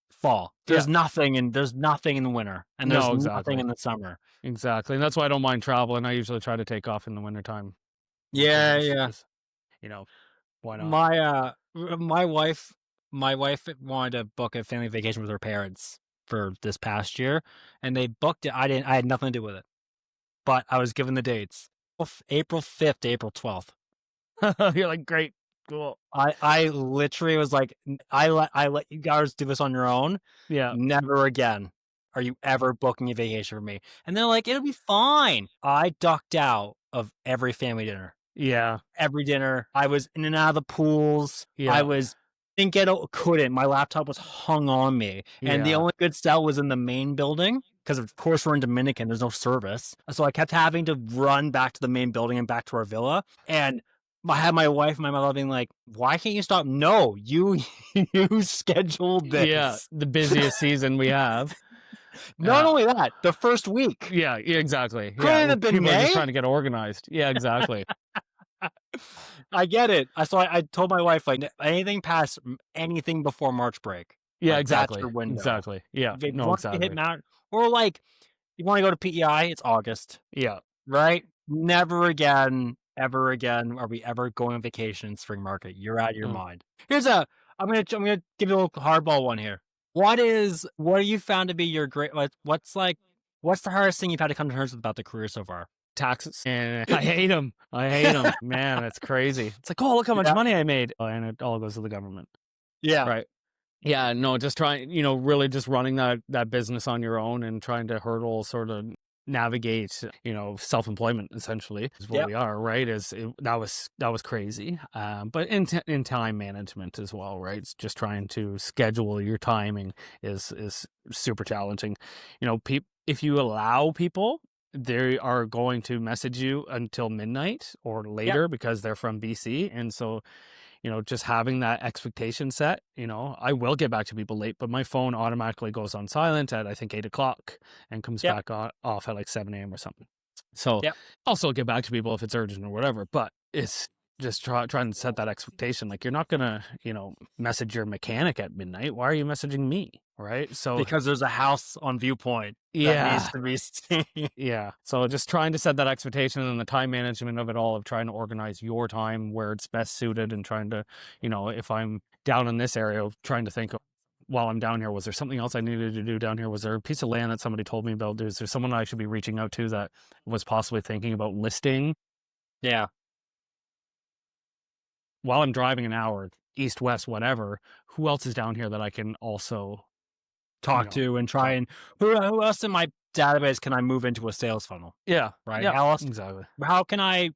fall. Yeah. There's nothing in the winter, and there's No, nothing exactly. in the summer. Exactly. And that's why I don't mind traveling. I usually try to take off in the wintertime because Yeah, it's yeah. just, you know, why not? My, my wife wanted to book a family vacation with her parents for this past year, and they booked it. I had nothing to do with it, but I was given the dates. April 5th to April 12th. You're like, great, cool. I literally was like, I let you guys do this on your own. Yeah. Never again are you ever booking a vacation for me." And they're like, "It'll be fine." I ducked out of every family dinner. Yeah. Every dinner. I was in and out of the pools. I Yeah. was didn't get o couldn't. My laptop was hung on me, and the Yeah. only good cell was in the main building because of course, we're in Dominican, there's no service. So I kept having to run back to the main building and back to our villa, and I had my wife and my mother being like, "Why can't you stop?" "No, you you scheduled Yeah. this." The busiest season we have. Not Yeah. only that, the first week. Yeah. Yeah. Exactly. Yeah. Couldn't Well, have been people are just trying May. to get organized. Yeah. Exactly. I get it. I told my wife, like, anything past anything before March break, Yeah. like, that's Exactly. your window. Exactly. Yeah. If No, once you hit exactly. Mount or, like, you wanna go to PEI, it's August, Yeah. right? Never again, ever again are we ever going on vacation in spring market. You're out of your Mm. mind. Here's a I'm gonna give you a little hardball one here. What have you found to be your great what's the hardest thing you've had to come to terms with about the career so far? Taxes. And I hate them. I hate them. Man, it's crazy. It's like, oh, look how much Yeah. money I made. And it all goes to the government. Yeah. Right. Yeah, no, just trying, really just running that business on your own and trying to hurdle sort of navigate, self-employment essentially is what Yep. we are, right? That was crazy. But in time management as well, right? It's just trying to schedule your timing is super challenging. If you allow people, they are going to message you until midnight or Yep. later because they're from BC, and so just having that expectation set, I will get back to people late, but my phone automatically goes on silent at, I think, 8 o'clock and comes Yep. back off at like 7 a.m. or something. So Yep. I'll still get back to people if it's urgent or whatever, but it's just trying to set that expectation. Like, you're not going to, message your mechanic at midnight. Why are you messaging me? Right. So, Because there's a house on Viewpoint that needs yeah. to be seen. Yeah. So just trying to set that expectation and the time management of it all, of trying to organize your time where it's best suited, and trying to, if I'm down in this area, trying to think while I'm down here, was there something else I needed to do down here? Was there a piece of land that somebody told me about? Is there someone I should be reaching out to that was possibly thinking about listing Yeah. while I'm driving an hour east, west, whatever? Who else is down here that I can also, Talk to and try talk? and who else in my database can I move into a sales funnel, Yeah. right? Yeah. How else Exactly. how can I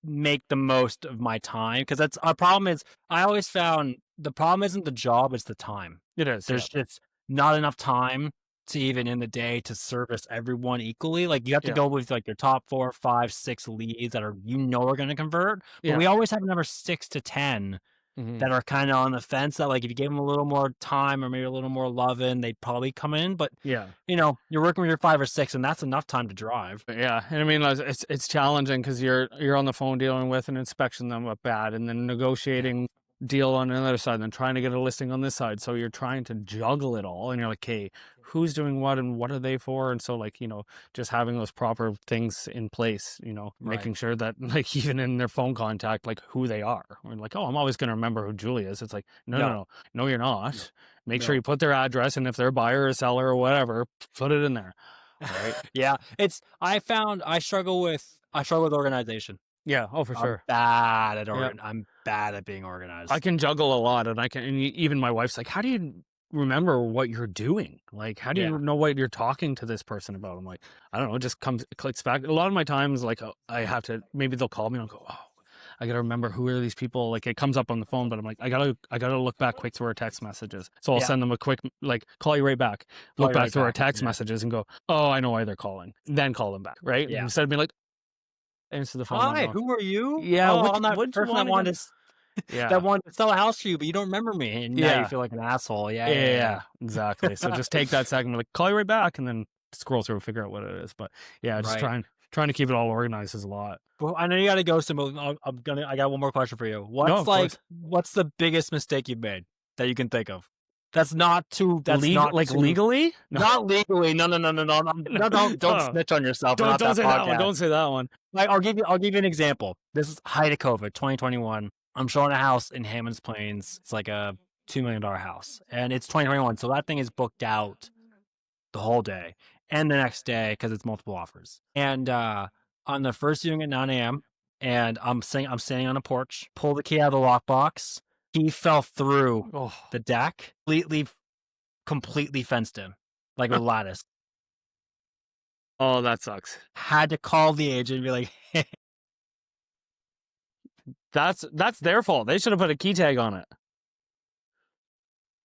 make the most of my time? Because that's our problem is I always found the problem isn't the job, it's the time. It is. Yeah. There's just not enough time to even in the day to service everyone equally. Like, you have to Yeah. go with, like, your top 4, 5, 6 leads that are gonna convert, but Yeah. we always have another 6 to 10 Hmm. that are kinda on the fence that, like, if you gave them a little more time or maybe a little more loving, they'd probably come in, but, Yeah. you're working with your 5 or 6, and that's enough time to drive. But yeah, and I mean, like, it's challenging because you're on the phone dealing with an inspection that went bad, and then negotiating deal on another side, and then trying to get a listing on this side. So you're trying to juggle it all, and you're like, "Hey, who's doing what, and what are they for?" And so, like, just having those proper things in place, Right. making sure that, like, even in their phone contact, like, who they are. We're like, "Oh, I'm always going to remember who Julie is." It's like, no, no, No, no, no, you're no, not. Make sure no. you put their address, and if they're a buyer or seller or whatever, put it in there. Right. Yeah, I struggle with organization. Yeah. Oh, for sure. Yeah. I'm bad at being I organized. can juggle a lot, and even my wife's like, "How do you remember what you're doing? Like, how do Yeah. you know what you're talking to this person about?" I'm like, "I don't know, it just clicks back." A lot of my times, like, I have to, maybe they'll call me and I'll go, "Oh, I gotta remember who are these people. Like it comes up on the phone, but I'm like, I gotta look back quick through our text messages. So I'll Yeah, send them a quick like call you right back. call Look you back right through our back. text Yeah, messages and go, oh, I know why they're calling. Then call them back, right? yeah. Instead of being like, answer the phone. I'm Hi, going, who are you? yeah, Oh, I'm that what you person that want again? that Yeah, wanted to sell a house for you, but you don't remember me, and now you yeah, feel like an asshole. Yeah, yeah, yeah, yeah, exactly. So yeah. just take that second, like call you right back, and then scroll through and figure out what it is. But yeah, just Right. trying to keep it all organized is a lot. Well, I know you gotta go soon, but I got one more question for you. No, of course. What's the biggest mistake you've made that you can think of? That's not Like too legally? No, not legally. No, no, no, no, no, no, no, no, don't no. snitch on yourself. We're not Don't that say that one. podcast. Don't say that one. Like, I'll give you an example. This is height of COVID, 2021. I'm showing a house in Hammond's Plains. It's like a $2 million house, and it's 2021, so that thing is booked out the whole day and the next day because it's multiple offers. And on the first viewing at 9 a.m., and I'm standing on a porch, pull the key out of the lockbox. He fell through Oh, the deck, completely fenced him, like with lattice. oh, that sucks. Had to call the agent and be like, hey. That's their fault. They should have put a key tag on it.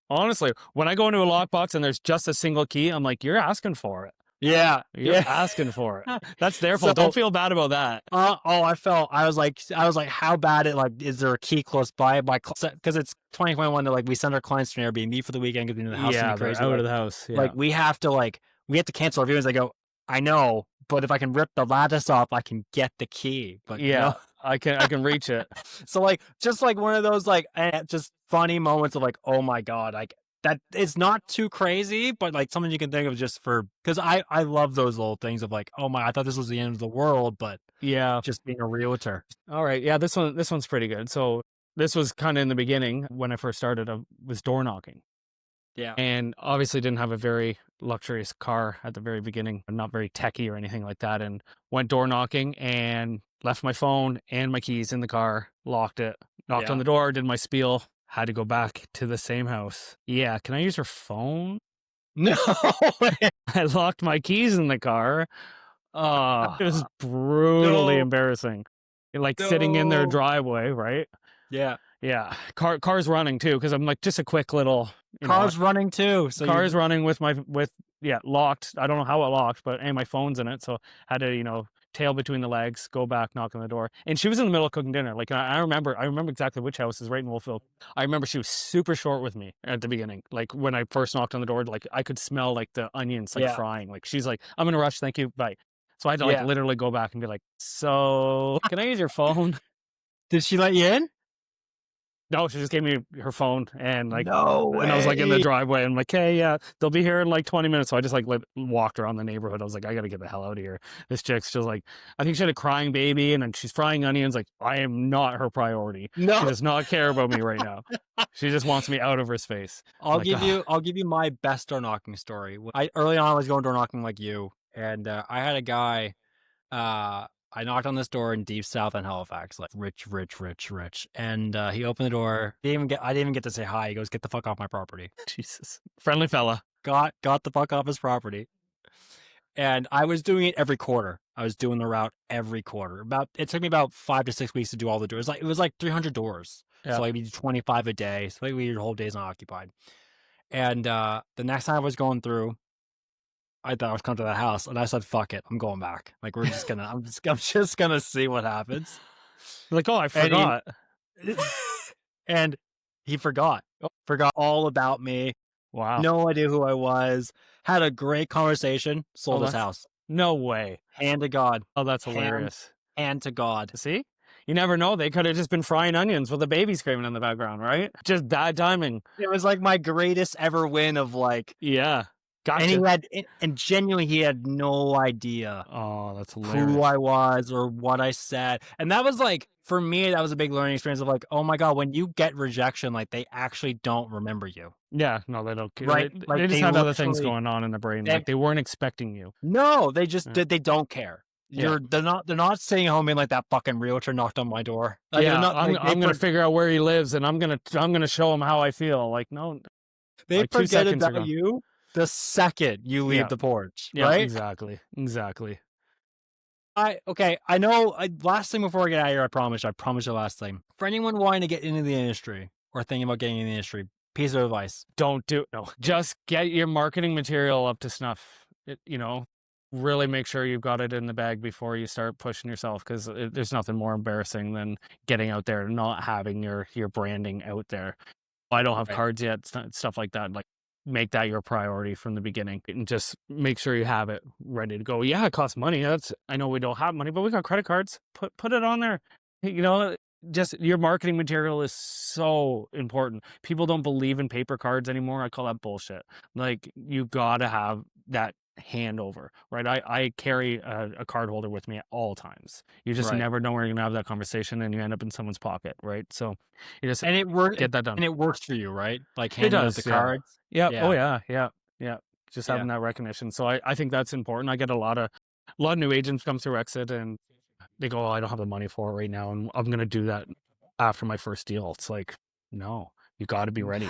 Honestly, when I go into a lockbox and there's just a single key, I'm like, you're asking for it. Yeah, You're yeah. asking for it. That's their So, fault. Don't feel bad about that. I was like, how bad is there a key close by? Because it's 2021. They're like, we send our clients to an Airbnb for the weekend because the house is gonna Yeah, be they're crazy. out Like, of the house. Yeah. we have to cancel our viewings. I go, I know, but if I can rip the lattice off, I can get the key. But Yeah, no. I can reach it. So like, just like one of those like just funny moments of like, oh my god, like that it's not too crazy, but like something you can think of just for because I love those little things of like, oh my, I thought this was the end of the world, but Yeah. just being a realtor. All right. Yeah, this one's pretty good. So this was kind of in the beginning when I first started. I was door knocking. Yeah. And obviously didn't have a very luxurious car at the very beginning, not very techy or anything like that. And went door knocking and left my phone and my keys in the car, locked it, knocked on Yeah. the door, did my spiel, had to go back to the same house. Yeah, can I use your phone? No way. I locked my keys in the car. Oh, it was brutally No. embarrassing. Like sitting in their No. driveway, right? Yeah. Yeah, car's running too because I'm like just a quick little, Car's running too. So car's you running with yeah, locked. I don't know how it locked, but hey, my phone's in it, so had to tail between the legs, go back, knock on the door, and she was in the middle of cooking dinner. Like I remember exactly which house is right in Wolfville. I remember she was super short with me at the beginning. Like when I first knocked on the door, like I could smell like the onions like yeah. frying. Like she's like, I'm in a rush, thank you, bye. So I had to like Yeah. literally go back and be like, so can I use your phone? Did she let you in? No, she just gave me her phone and like No and I was like in the way. driveway. I'm like, hey, yeah, they'll be here in like 20 minutes. So I just like walked around the neighborhood. I was like, I got to get the hell out of here. This chick's just like, I think she had a crying baby and then she's frying onions. Like, I am not her priority. She No. does not care about me right now. She just wants me out of her space. I'll give you my best door knocking story. Early on I was going door knocking like you, and I had a guy. I knocked on this door in deep south in Halifax, like rich, rich, rich, rich. And he opened the door. I didn't even get to say hi. He goes, "Get the fuck off my property." Jesus. Friendly fella. Got the fuck off his property. And I was doing it every quarter. I was doing the route every quarter. It took me about 5 to 6 weeks to do all the doors. It was like 300 doors. Yeah. So like we do 25 a day. So like your whole day's not occupied. And the next time I was going through, I thought I was coming to that house, and I said, "Fuck it, I'm going back. Like I'm just gonna see what happens." Like, oh, I And forgot. and he forgot all about me. Wow. No idea who I was. Had a great conversation. Sold his that's house. no way. Hand to God. Oh, that's Hand, hilarious. hand to God. See? You never know. They could have just been frying onions with a baby screaming in the background, right? Just bad timing. It was like my greatest ever win of like, Yeah. and Gotcha. genuinely he had no idea Oh, that's hilarious. who I was or what I said. And that was like, for me, that was a big learning experience of like, oh my God, when you get rejection, like they actually don't remember you. Yeah, no, they don't care. Right? They Like just they had other things literally, going on in their brain. Like they weren't expecting you. no, they just, Yeah. they don't care. Yeah. They're not sitting home being like that fucking realtor knocked on my door. Like, Yeah, not, I'm gonna figure out where he lives, and I'm gonna show him how I feel. Like no, they like 2 forget seconds about ago. you the second you leave Yeah. the porch, Yeah, right? exactly. Okay, I know last thing before I get out of here, I promise you last thing. For anyone wanting to get into the industry or thinking about getting in the industry, piece of advice. Don't do no, just get your marketing material up to snuff. Really make sure you've got it in the bag before you start pushing yourself, because there's nothing more embarrassing than getting out there and not having your branding out there. I don't have Right. cards yet, stuff like that. Like, make that your priority from the beginning and just make sure you have it ready to go. Yeah, it costs money. I know we don't have money, but we got credit cards. Put it on there. You know, just your marketing material is so important. People don't believe in paper cards anymore. I call that bullshit. Like, you gotta have that handover, right? I carry a card holder with me at all times. You just Right. never know where you're gonna have that conversation and you end up in someone's pocket, right? So you just And get that done. it works for you, right? Like It handing out the does, yeah. cards. Yep. Oh, Yeah. yeah, yeah, yeah. Just Yeah. having that recognition. So I think that's important. I get a lot of new agents come through Exit and they go, "Oh, I don't have the money for it right now, and I'm gonna do that after my first deal." It's like, no, you gotta be ready.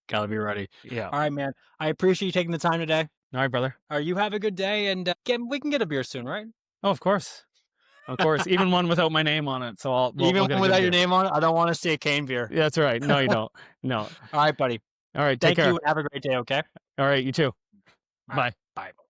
Gotta be ready. Yeah. All right, man. I appreciate you taking the time today. All right, brother. You have a good day, and we can get a beer soon, right? Oh, of course. Of course. Even one without my name on it. So we'll Even get one a good without your beer. name on it, I don't want to see a cane beer. Yeah, that's right. No, you don't. No. All right, buddy. All right, take Thank you, care. and have a great day, okay? All right, you too. All right. Bye. Bye.